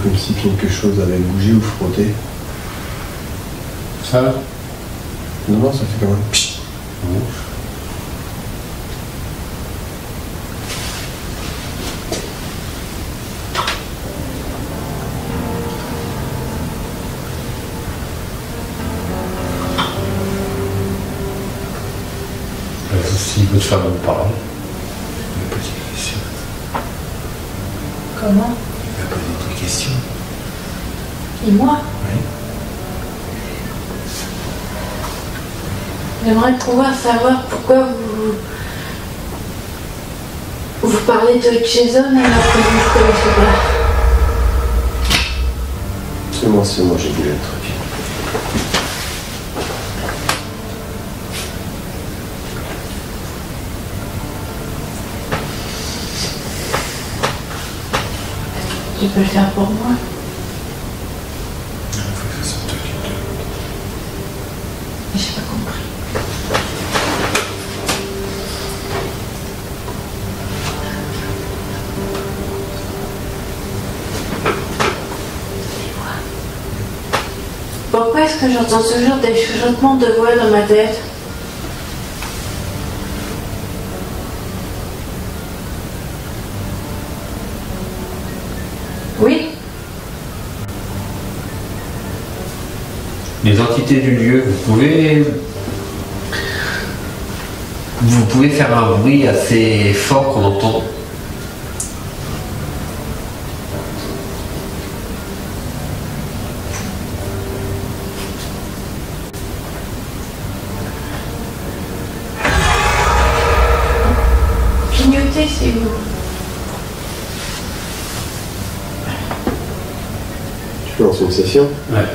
Comme si quelque chose avait bougé ou frotté. Ça va? Non, non, ça fait quand même pchit. Si votre femme vous parle. Comment? Il va poser des questions. Et moi? Oui. J'aimerais pouvoir savoir pourquoi vous parlez de Jason alors que vous ne connaissez pas. C'est moi, j'ai voulu le truc. Tu peux le faire pour moi? Il faut que ça soit toi qui te demande. J'ai pas compris. Pourquoi est-ce que j'entends toujours des chuchotements de voix dans ma tête? Oui? Les entités du lieu, vous pouvez faire un bruit assez fort qu'on entend. Clignoter, c'est vous. Tu peux lancer une session? Ouais.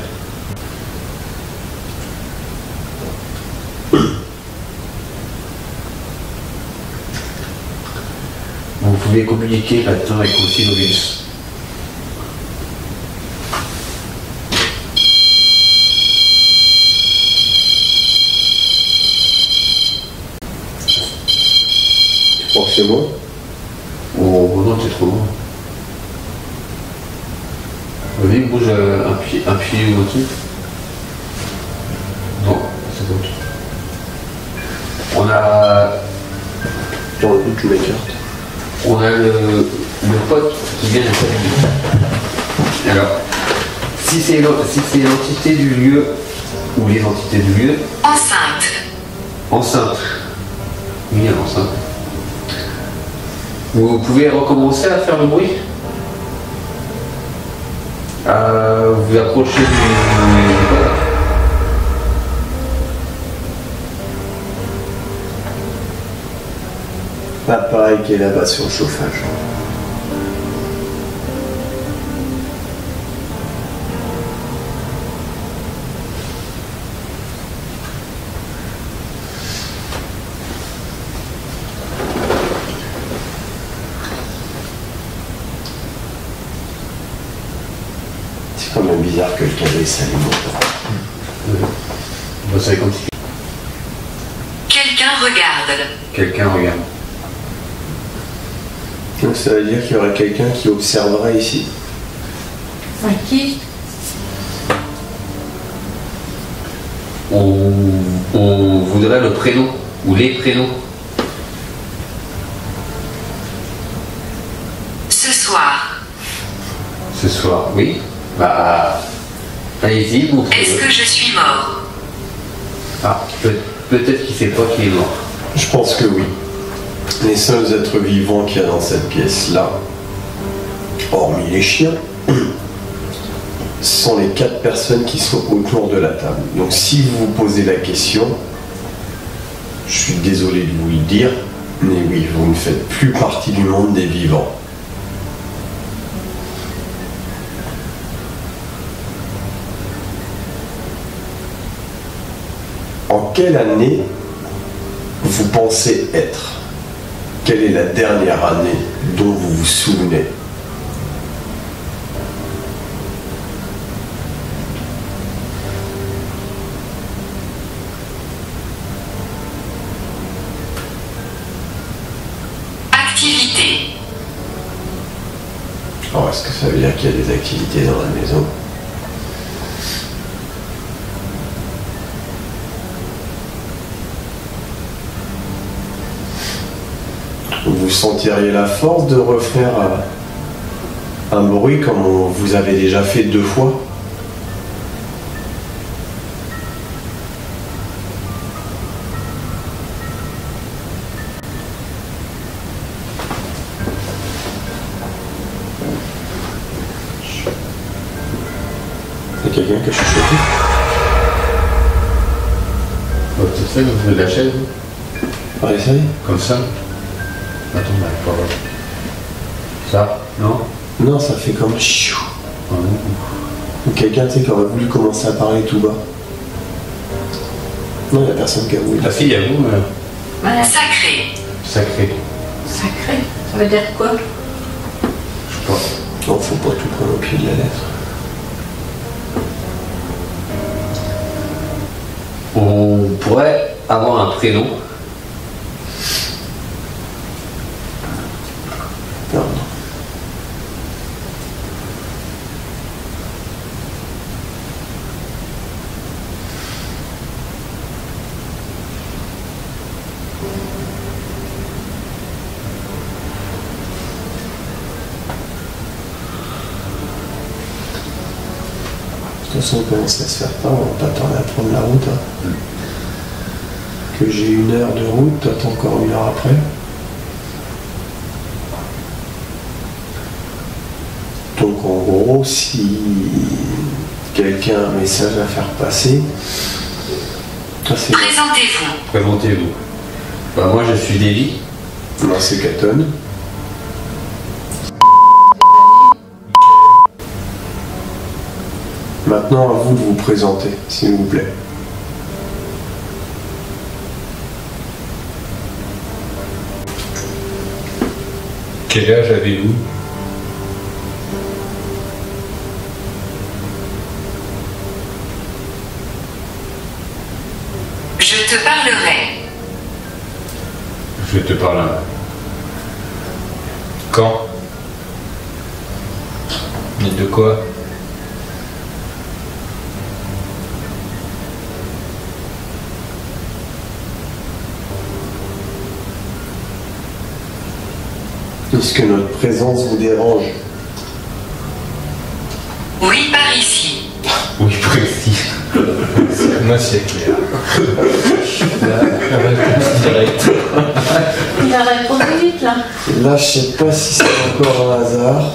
Vous pouvez communiquer maintenant avec Osinobus. Tu crois que c'est moi? Oh non, t'es trop loin. Vas-y, bouge un pied ou au-dessus. Non, c'est bon. On a. Dans le doute, je m'écarte. On a le pote qui vient de s'allumer. Alors, si c'est l'entité du lieu ou les entités du lieu. Enceinte. Enceinte. Oui, enceinte. Vous pouvez recommencer à faire le bruit. Vous vous approchez du pote. L'appareil qui est là-bas sur le chauffage. C'est quand même bizarre que le câble s'allume autant. Bah, c'est comme si Quelqu'un regarde. quelqu'un regarde. Donc ça veut dire qu'il y aurait quelqu'un qui observerait ici. Qui? On voudrait le prénom ou les prénoms. Ce soir. Ce soir, oui. Bah, allez-y, montrez-le. Est-ce que je suis mort? Ah, peut-être qu'il sait pas qu'il est mort. Je pense que oui. Les seuls êtres vivants qu'il y a dans cette pièce-là, hormis les chiens, sont les 4 personnes qui sont autour de la table. Donc si vous vous posez la question, je suis désolé de vous le dire, mais oui, vous ne faites plus partie du monde des vivants. En quelle année vous pensez être? Quelle est la dernière année dont vous vous souvenez? Activité. Alors, est-ce que ça veut dire qu'il y a des activités dans la maison? Vous sentiriez la force de refaire un bruit comme vous avez déjà fait 2 fois? Il y a quelqu'un qui a chuchoté? Peut-être ça, vous faites de la chaise. Ah, essaye. Comme ça. Attends, on n'arrive pas à voir. Ça? Non? Non, ça fait comme chiou. Ah non. Ou quelqu'un, tu sais, qui aurait voulu commencer à parler tout bas. Non, il n'y a personne qui a voulu. La fille, à vous, Voilà. Sacré. sacré. Sacré. Ça veut dire quoi? Je sais pas. Non, faut pas tout prendre au pied de la lettre. On pourrait avoir un prénom. Non, non. De toute façon, on commence à se faire tard, on va pas tarder à prendre la route. Hein. Que j'ai 1 heure de route, toi t'as encore 1 heure après. Donc en gros, si quelqu'un a un message à faire passer, ça c'est Présentez-vous. Présentez-vous. Bah, moi, je suis Davy. moi c'est Caton. Maintenant à vous de vous présenter, s'il vous plaît. Quel âge avez-vous? Je te parlerai. Je te parle. Quand? Mais de quoi? Est-ce que notre présence vous dérange? Oui, par ici. Oui, précis. Moi, c'est clair. La réponse directe. Il a répondu vite là. Là, je sais pas si c'est encore un hasard.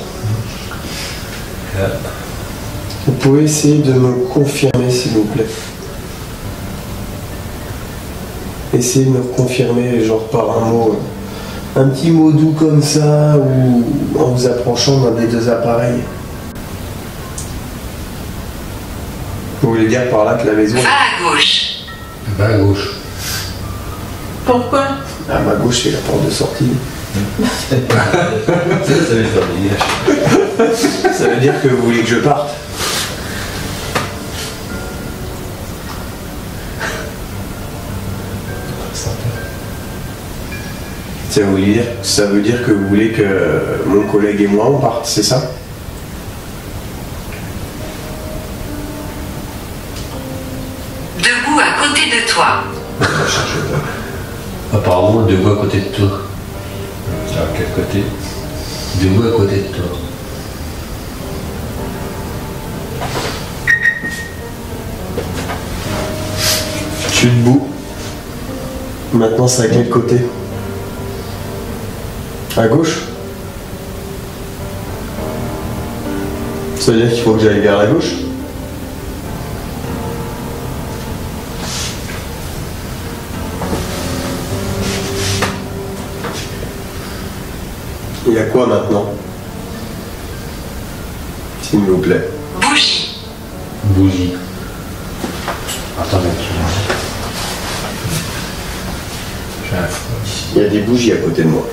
Vous pouvez essayer de me confirmer, s'il vous plaît. Essayez de me confirmer, genre par un mot, un petit mot doux comme ça, ou en vous approchant d'un des deux appareils. Vous voulez dire par là que la maison... Va à gauche. Va à gauche. Pourquoi? À ma gauche, c'est la porte de sortie. Ça veut dire. Ça veut dire que vous voulez que je parte. Ça veut dire que vous voulez que mon collègue et moi on parte, c'est ça? Debout à côté de toi. Apparemment, debout à côté de toi. À quel côté? Debout à côté de toi. Je suis debout. Maintenant, c'est à quel côté? À gauche? Ça veut dire qu'il faut que j'aille vers la gauche? Il y a quoi maintenant? S'il vous plaît. Bougie. Bougie. Attends, j'ai un froid ici. Il y a des bougies à côté de moi.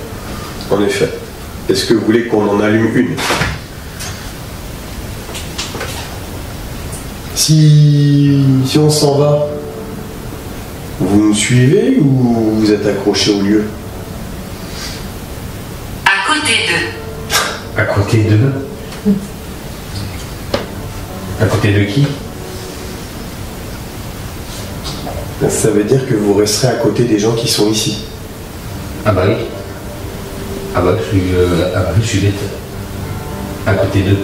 En effet. Est-ce que vous voulez qu'on en allume une? Si on s'en va, vous me suivez ou vous êtes accroché au lieu? À côté d'eux. À côté d'eux? À côté de qui? Ça veut dire que vous resterez à côté des gens qui sont ici. Ah bah oui. Ah bah je suis bête. À côté d'eux.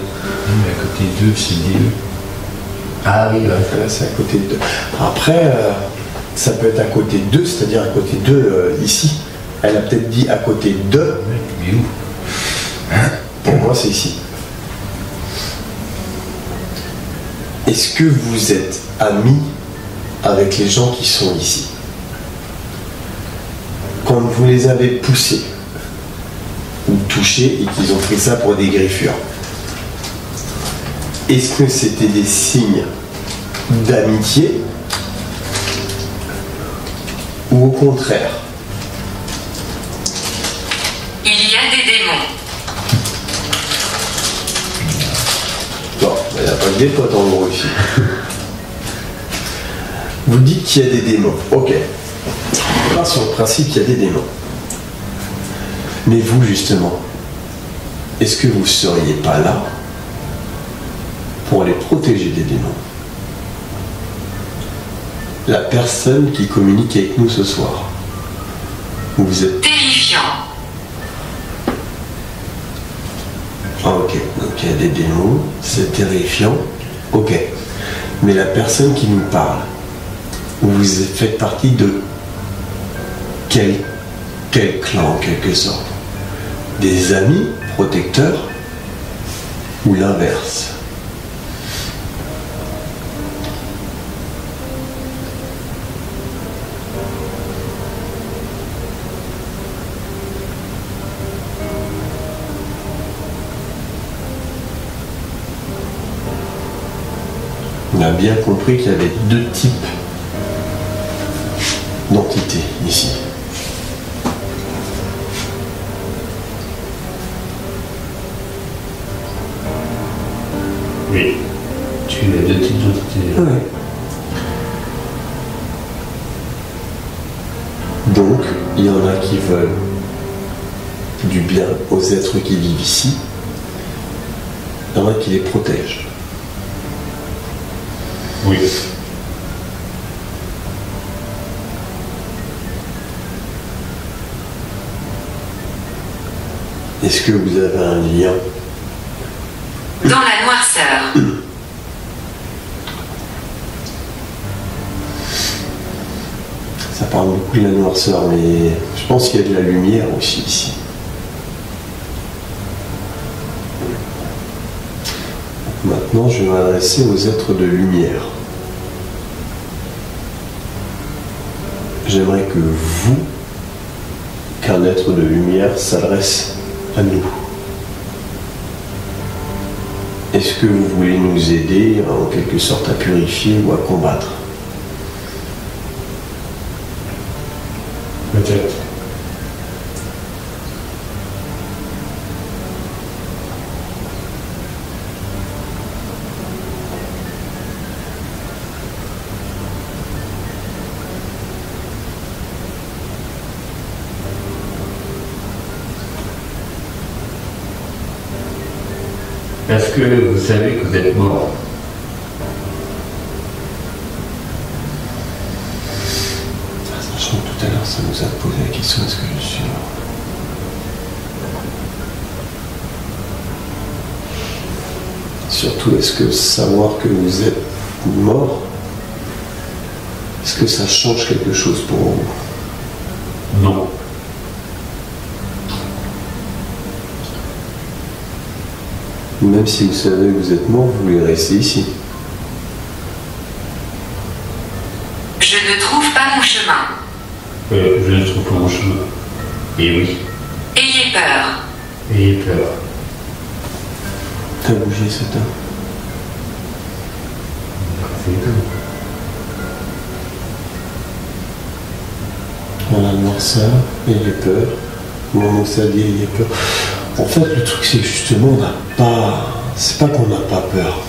Mais à côté d'eux, c'est des eux. Ah oui, ouais. Là, c'est à côté d'eux. Après, ça peut être à côté d'eux, c'est-à-dire à côté d'eux ici. Elle a peut-être dit à côté d'eux. Mais où? Pour moi, c'est ici. Est-ce que vous êtes amis avec les gens qui sont ici? Quand vous les avez poussés ou touchés et qu'ils ont pris ça pour des griffures, est-ce que c'était des signes d'amitié ou au contraire? Il y a des démons. Non, il n'y a pas que des potes en gros ici. Vous dites qu'il y a des démons. Ok. On part sur le principe qu'il y a des démons. Mais vous, justement, est-ce que vous ne seriez pas là pour les protéger des démons? La personne qui communique avec nous ce soir. Vous êtes... Terrifiant. Ah ok, donc il y a des démons, c'est terrifiant. Ok. Mais la personne qui nous parle, vous faites partie de quel clan en quelque sorte? Des amis protecteurs ou l'inverse? On a bien compris qu'il y avait deux types d'entités ici. Oui. Tu as deux types d'entités. Ouais. Donc, il y en a qui veulent du bien aux êtres qui vivent ici. Il y en a qui les protègent. Oui. Est-ce que vous avez un lien? Dans la noirceur. Ça parle beaucoup de la noirceur, mais je pense qu'il y a de la lumière aussi ici. Maintenant, je vais m'adresser aux êtres de lumière. J'aimerais que vous, qu'un être de lumière s'adresse à nous. Est-ce que vous voulez nous aider en quelque sorte à purifier ou à combattre? Peut-être. Est-ce que vous savez que vous êtes mort? Sachant que tout à l'heure, ça nous a posé la question, est-ce que je suis mort? Surtout, est-ce que savoir que vous êtes mort, est-ce que ça change quelque chose pour vous? Non. Même si vous savez que vous êtes mort, vous voulez rester ici. Je ne trouve pas mon chemin. Je ne trouve pas mon chemin. Et oui. Ayez peur. Ayez peur. T'as bougé cet homme. C'est étonnant. Dans la noirceur, ayez peur. Au moment où ça dit ayez peur. En fait, le truc, c'est que justement, on n'a pas. C'est pas qu'on n'a pas peur.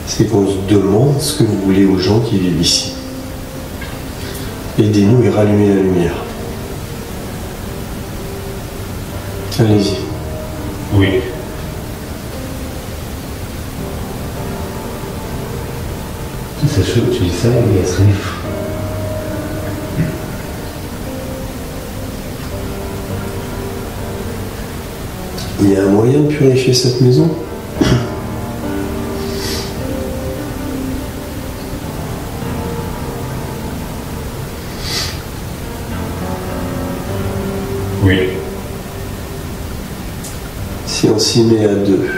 C'est qu'on se demande ce que vous voulez aux gens qui vivent ici. Aidez-nous et rallumez la lumière. Allez-y. Oui. C'est chaud, tu dis ça et elle se réveille. Il y a un moyen de purifier cette maison? Oui. Si on s'y met à deux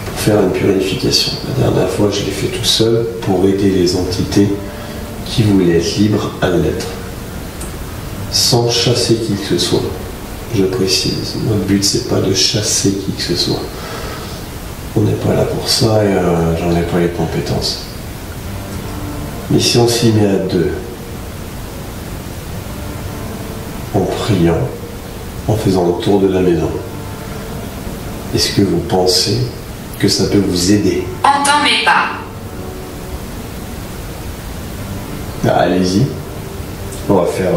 pour faire une purification. La dernière fois, je l'ai fait tout seul pour aider les entités qui voulaient être libres à l'être, sans chasser qui que ce soit. Je précise, notre but c'est pas de chasser qui que ce soit. On n'est pas là pour ça et j'en ai pas les compétences. Mais si on s'y met à deux, en priant, en faisant le tour de la maison, est-ce que vous pensez que ça peut vous aider? Entends mes pas. Allez-y. On va faire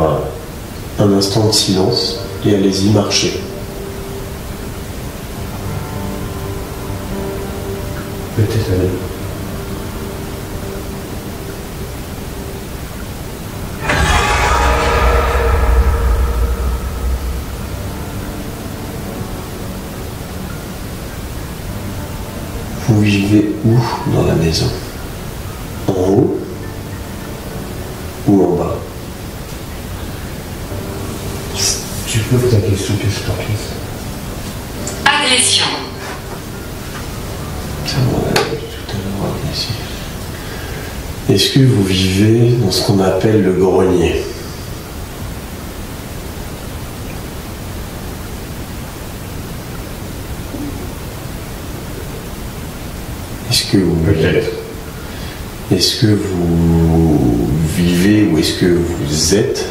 un instant de silence et allez-y marcher. Peut-être aller. Vous vivez où dans la maison? En haut ou en bas? Tu poses ta question que je t'en prie. Agression. Ça, on l'a vu tout à l'heure ici. Est-ce que vous vivez dans ce qu'on appelle le grenier? Est-ce que vous Peut-être. Est-ce que vous vivez ou est-ce que vous êtes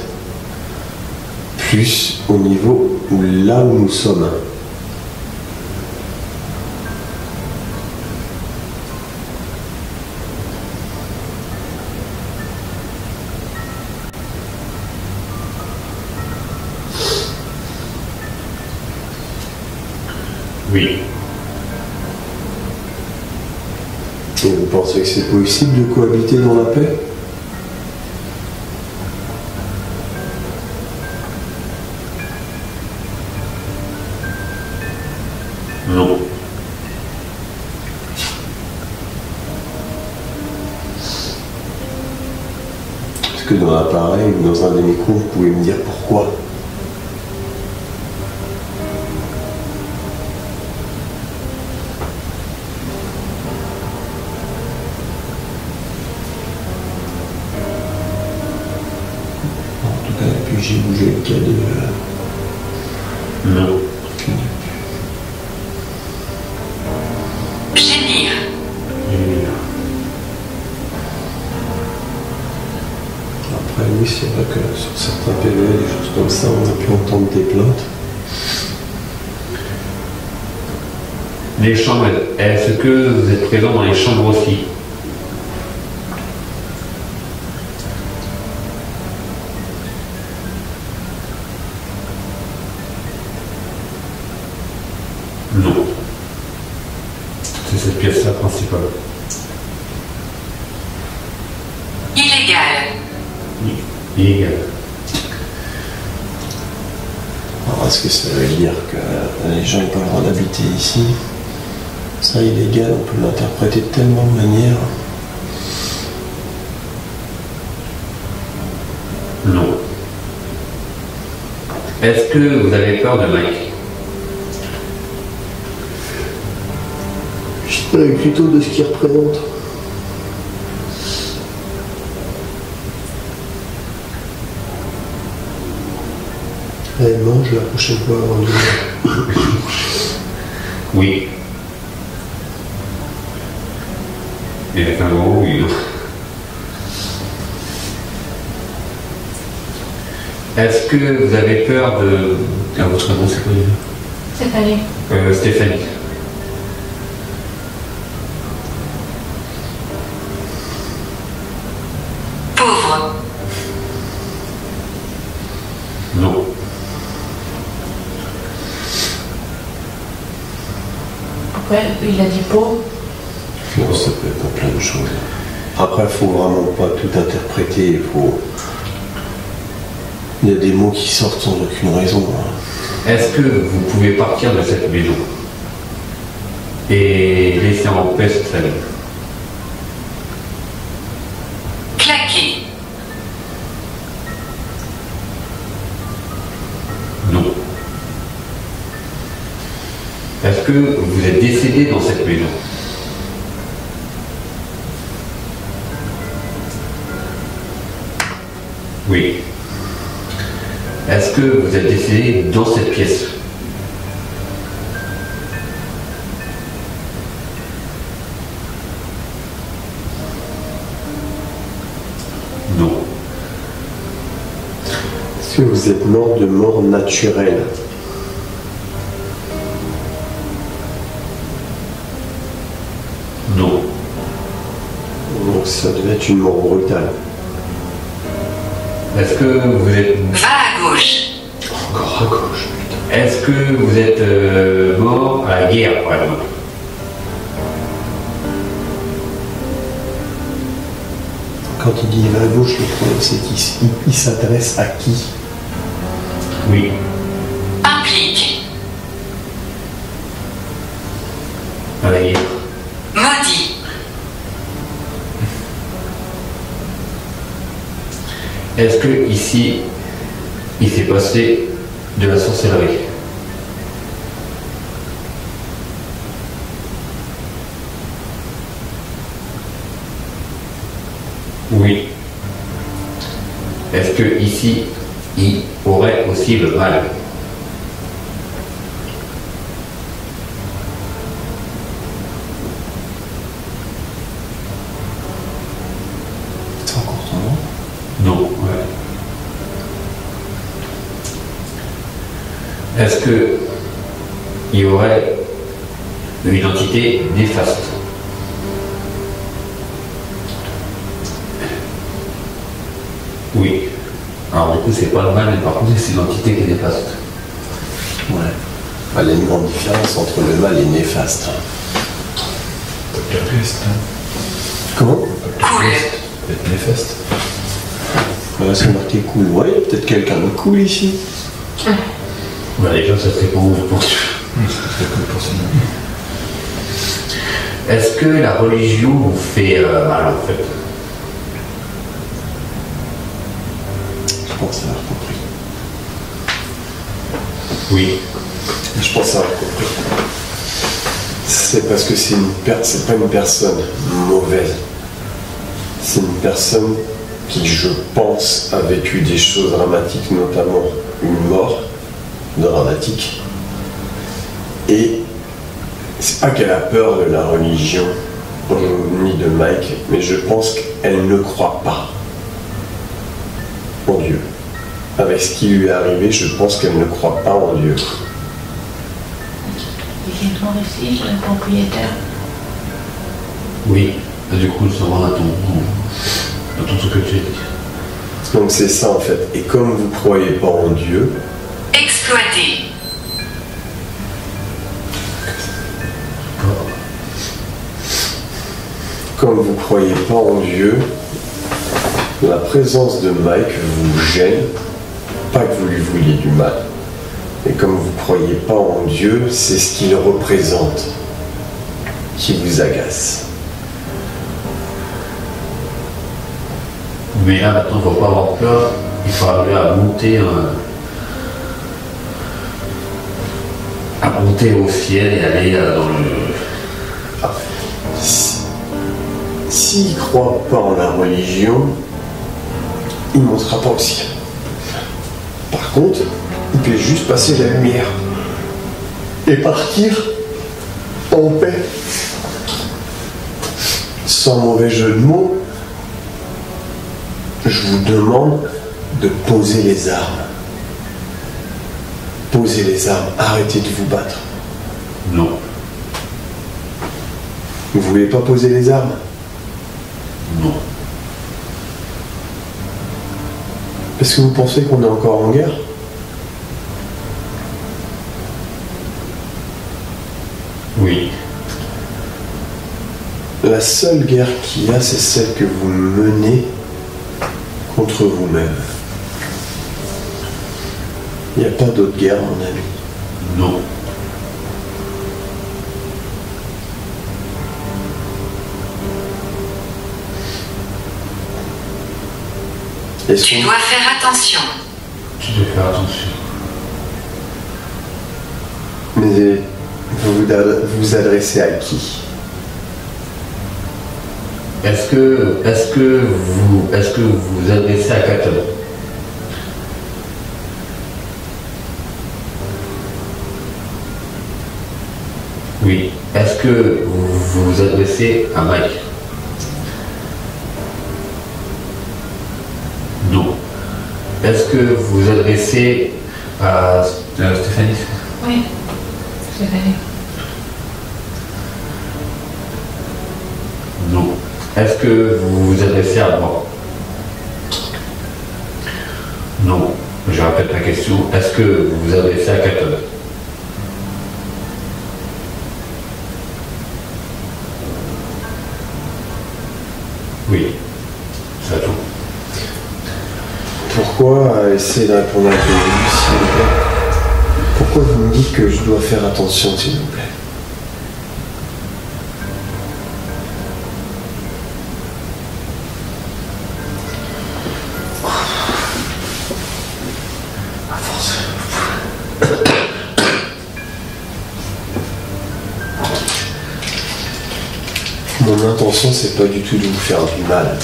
plus au niveau où là où nous sommes? Oui. Et vous pensez que c'est possible de cohabiter dans la paix? Non. Est-ce que dans l'appareil ou dans un des micros, vous pouvez me dire pourquoi? En tout cas, depuis que j'ai bougé le K2. Non. Gémir. Après, oui, c'est vrai que sur certains PV, des choses comme ça, on a pu entendre des plaintes. Les chambres, est-ce que vous êtes présent dans les chambres aussi? Non. C'est cette pièce-là principale. Illégal. Illégal. Alors, est-ce que ça veut dire que les gens n'ont pas le droit d'habiter ici? Ça, illégal, on peut l'interpréter de tellement de manières. Non. Est-ce que vous avez peur de Mike? Je dirais plutôt de ce qu'il représente. Elle mange la prochaine fois avant de... Oui. Et enfin, bon, oui. Est-ce que vous avez peur de... Ah, votre nom, c'est quoi déjà? Stéphanie. Stéphanie. Pauvre. Non. Après, il a dit pauvre. Non, ça peut être plein de choses. Après, il faut vraiment pas tout interpréter. Il y a des mots qui sortent sans aucune raison. Est-ce que vous pouvez partir de cette maison et laisser en paix cette famille? Claquer. Non. Est-ce que vous êtes décédé dans cette maison? Oui. Est-ce que vous êtes décédé dans cette pièce? Non. Est-ce que vous êtes mort de mort naturelle? Non. Donc ça devait être une mort brutale. Est-ce que vous êtes... Va à gauche. Encore à gauche, putain. Est-ce que vous êtes mort à la guerre, par exemple? Quand il dit va à gauche, le problème c'est qu'il s'adresse à qui? Oui. Implique. À la guerre. Maudit. Est-ce que ici, il s'est passé de la sorcellerie? Oui. Est-ce que ici, il aurait aussi le mal? C'est encore ton nom? Non. Ouais. Est-ce que il y aurait une entité néfaste? Oui. Alors du coup, c'est pas le mal, mais par contre, c'est l'entité qui est néfaste. Ouais. Il y a une grande différence entre le mal et néfaste. Comment? Cool. Peut-être néfaste. Voilà, c'est marqué cool. Ouais, peut-être quelqu'un de cool ici. Bah déjà, ça serait pour vous, je pense. Est-ce que la religion vous fait mal en fait? Je pense avoir compris. Oui. Je pense avoir compris. C'est parce que c'est pas une personne mauvaise. C'est une personne qui, je pense, a vécu des choses dramatiques, notamment une mort dramatique. Et c'est pas qu'elle a peur de la religion ni de Mike, mais je pense qu'elle ne croit pas en Dieu. Avec ce qui lui est arrivé, je pense qu'elle ne croit pas en Dieu. Ils viendront ici, le propriétaire. Oui. Du coup, nous sommes à ton ce que tu as dit. Donc c'est ça en fait. Et comme vous ne croyez pas en Dieu, Exploité. comme vous ne croyez pas en Dieu, la présence de Mike vous gêne, pas que vous lui vouliez du mal. Et comme vous ne croyez pas en Dieu, c'est ce qu'il représente qui vous agace. Mais là, maintenant, il ne faut pas avoir peur. Il faut arriver à monter au ciel et aller dans le... S'il ne croit pas en la religion, il ne montera pas au ciel. Par contre, il peut juste passer la lumière et partir en paix. Sans mauvais jeu de mots, je vous demande de poser les armes. Posez les armes, arrêtez de vous battre. Non. Vous voulez pas poser les armes? Non. Est-ce que vous pensez qu'on est encore en guerre? Oui. La seule guerre qu'il y a, c'est celle que vous menez contre vous-même. Il n'y a pas d'autre guerre, mon ami. Non. Tu dois faire attention. Tu dois faire attention. Mais vous vous adressez à qui? Est-ce que vous vous adressez à Katon? Oui. Est-ce que vous vous adressez à Mike? Non. Est-ce que vous vous adressez à Stéphanie? Oui, Stéphanie. Non. Est-ce que vous vous adressez à moi? Non. Je répète la question. Est-ce que vous vous adressez à Katon? Oui. C'est à tout. Pourquoi essayer de répondre à la question, s'il vous plaît? Pourquoi vous me dites que je dois faire attention, s'il vous plaît? Mon intention, c'est pas du tout de vous faire du mal.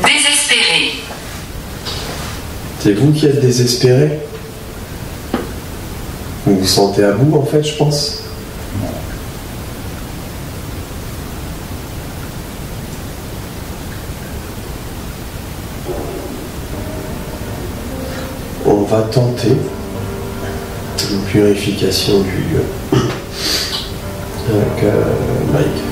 Désespéré. C'est vous qui êtes désespéré? Vous vous sentez à bout, en fait, je pense. On va tenter une purification du lieu avec Mike.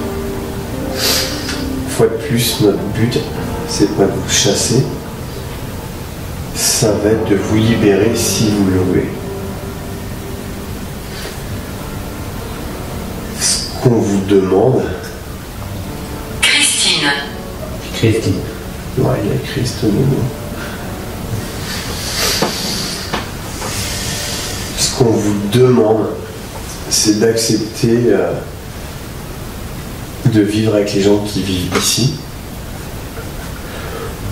Une fois de plus, notre but, c'est pas de vous chasser, ça va être de vous libérer si vous le voulez. Ce qu'on vous demande... Christine. Christine. Ouais, il y a Christ au nom. Ce Ce qu'on vous demande, c'est d'accepter de vivre avec les gens qui vivent ici.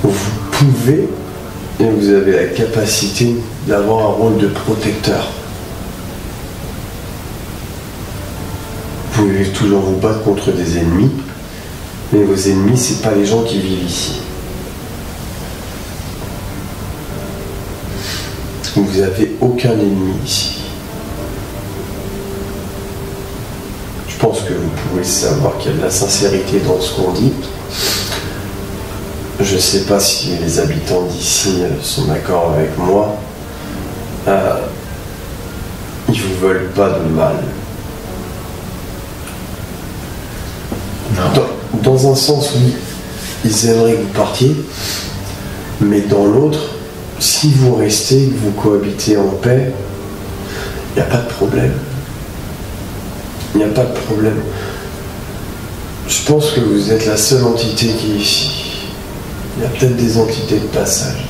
Vous pouvez et vous avez la capacité d'avoir un rôle de protecteur. Vous pouvez toujours vous battre contre des ennemis, mais vos ennemis, c'est pas les gens qui vivent ici. Vous n'avez aucun ennemi ici. Je pense que vous pouvez savoir qu'il y a de la sincérité dans ce qu'on dit. Je ne sais pas si les habitants d'ici sont d'accord avec moi. Ils vous veulent pas de mal. Dans un sens, oui, ils aimeraient que vous partiez, mais dans l'autre, si vous restez, que vous cohabitez en paix, il n'y a pas de problème. Il n'y a pas de problème. Je pense que vous êtes la seule entité qui est ici. Il y a peut-être des entités de passage.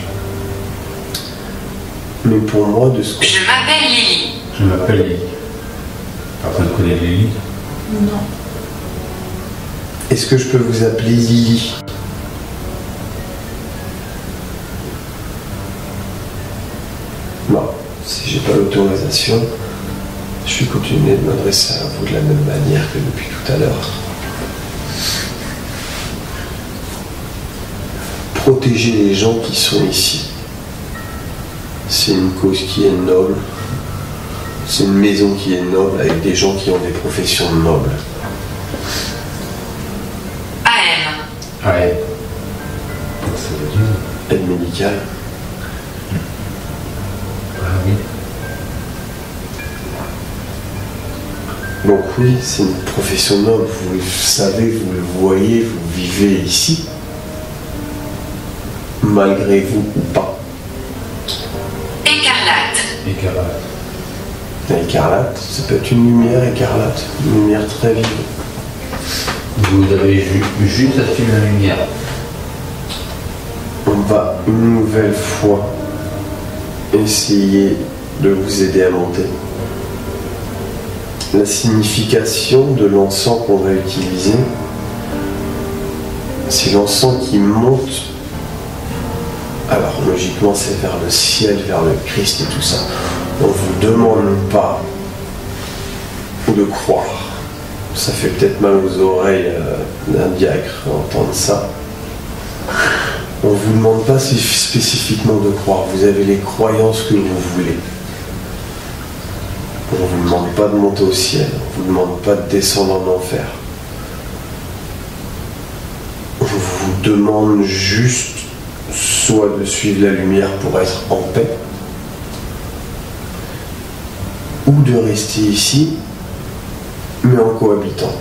Mais pour moi, de ce que... Je m'appelle Lily. Je m'appelle Lily. Personne ne connaît Lily? Non. Est-ce que je peux vous appeler Lily? Non. Si j'ai pas l'autorisation, je suis coutumier de m'adresser à vous de la même manière que depuis tout à l'heure. Protéger les gens qui sont ici. C'est une cause qui est noble. C'est une maison qui est noble avec des gens qui ont des professions nobles. AM. Ouais. Aide médicale. Ah oui. Donc oui, c'est une profession noble. Vous le savez, vous le voyez, vous vivez ici. Malgré vous ou pas. Écarlate. Écarlate. Écarlate, ça peut être une lumière écarlate, une lumière très vive. Vous avez juste à suivre la lumière. On va une nouvelle fois essayer de vous aider à monter. La signification de l'encens qu'on va utiliser, c'est l'encens qui monte. Alors logiquement c'est vers le ciel, vers le Christ et tout ça. On ne vous demande pas de croire. Ça fait peut-être mal aux oreilles d'un diacre d'entendre ça. On ne vous demande pas spécifiquement de croire. Vous avez les croyances que vous voulez. On ne vous demande pas de monter au ciel. On ne vous demande pas de descendre en enfer. On vous demande juste soit de suivre la lumière pour être en paix, ou de rester ici, mais en cohabitant.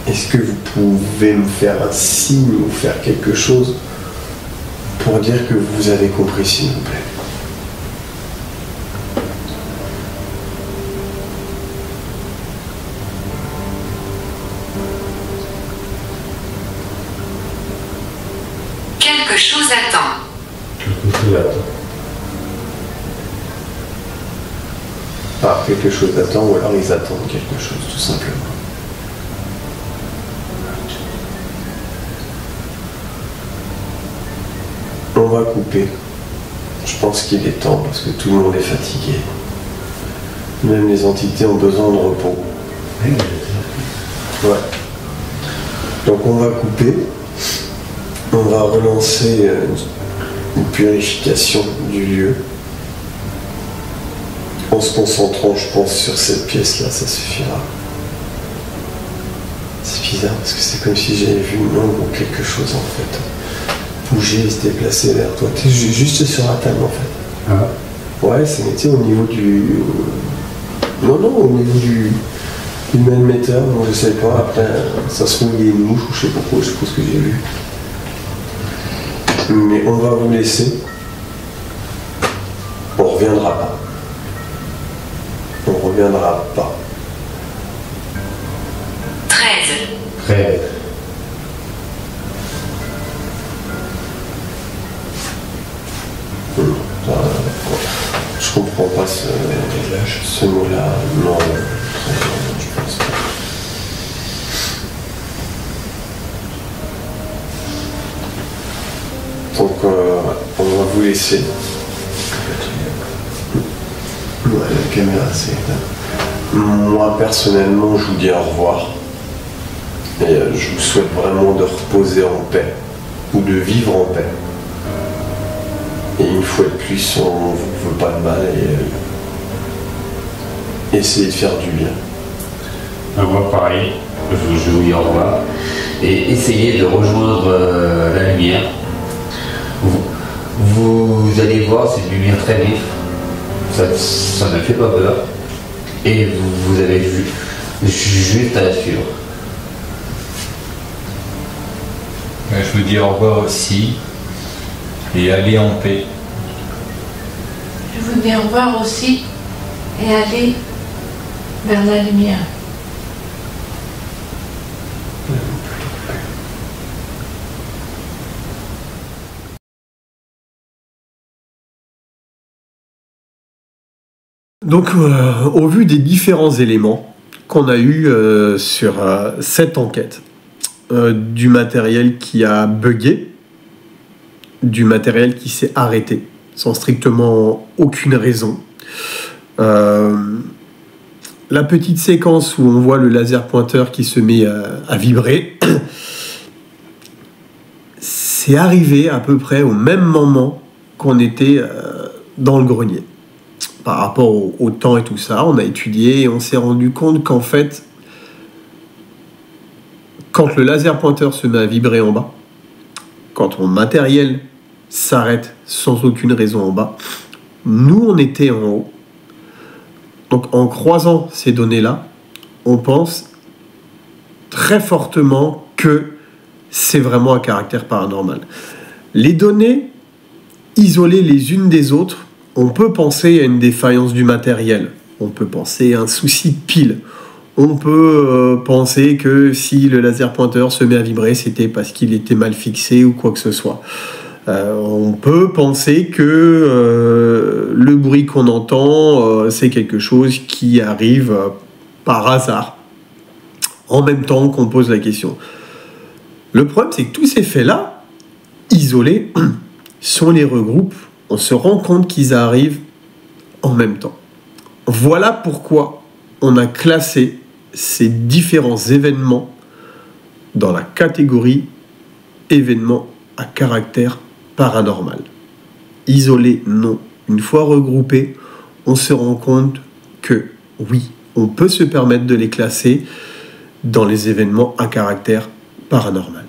Est-ce que vous pouvez me faire un signe ou faire quelque chose pour dire que vous avez compris, s'il vous plaît? Quelque chose attend. Quelque chose attend. Ah, quelque chose attend, ou alors ils attendent quelque chose, tout simplement. On va couper. Je pense qu'il est temps, parce que tout le monde est fatigué. Même les entités ont besoin de repos. Ouais. Donc on va couper. On va relancer une purification du lieu. En se concentrant, je pense, sur cette pièce-là, ça suffira. C'est bizarre, parce que c'est comme si j'avais vu une ombre ou quelque chose, en fait. Bouger et se déplacer vers toi. T'es juste sur la table, en fait. Ah. Ouais, c'est au niveau du... Non, au niveau du manomètre, donc je sais pas. Après, ça se trouve, il y a une mouche, ou je sais pas pourquoi, je pense que j'ai vu. Mais on va vous laisser. On reviendra pas. On reviendra pas. 13. 13. Je comprends pas ce mot-là. Non, je pense pas. Donc, on va vous laisser. Ouais, la caméra, c'est là. Moi, personnellement, je vous dis au revoir. Et je vous souhaite vraiment de reposer en paix. Ou de vivre en paix. Et une fois de plus, on ne vous veut pas de mal et essayez de faire du bien. Moi, pareil, je vous dis au revoir. Et essayez de rejoindre la lumière. Vous allez voir, c'est une lumière très vive. Ça ne fait pas peur. Et vous avez vu juste à la suivre. Je vous dis au revoir aussi. Et allez en paix. Je vous dis au revoir aussi et allez vers la lumière. Donc, au vu des différents éléments qu'on a eus sur cette enquête, du matériel qui a bugué, du matériel qui s'est arrêté, sans strictement aucune raison, la petite séquence où on voit le laser pointeur qui se met à vibrer, c'est arrivé à peu près au même moment qu'on était dans le grenier. Par rapport au temps et tout ça, on a étudié et on s'est rendu compte qu'en fait, quand le laser pointeur se met à vibrer en bas, quand mon matériel s'arrête sans aucune raison en bas, nous on était en haut. Donc en croisant ces données-là, on pense très fortement que c'est vraiment un caractère paranormal. Les données isolées les unes des autres, on peut penser à une défaillance du matériel, on peut penser à un souci de pile, on peut penser que si le laser pointeur se met à vibrer, c'était parce qu'il était mal fixé ou quoi que ce soit. On peut penser que le bruit qu'on entend, c'est quelque chose qui arrive par hasard, en même temps qu'on pose la question. Le problème, c'est que tous ces faits-là, isolés, si on les regroupe, on se rend compte qu'ils arrivent en même temps. Voilà pourquoi on a classé ces différents événements dans la catégorie événements à caractère paranormal. Isolés, non. Une fois regroupés, on se rend compte que oui, on peut se permettre de les classer dans les événements à caractère paranormal.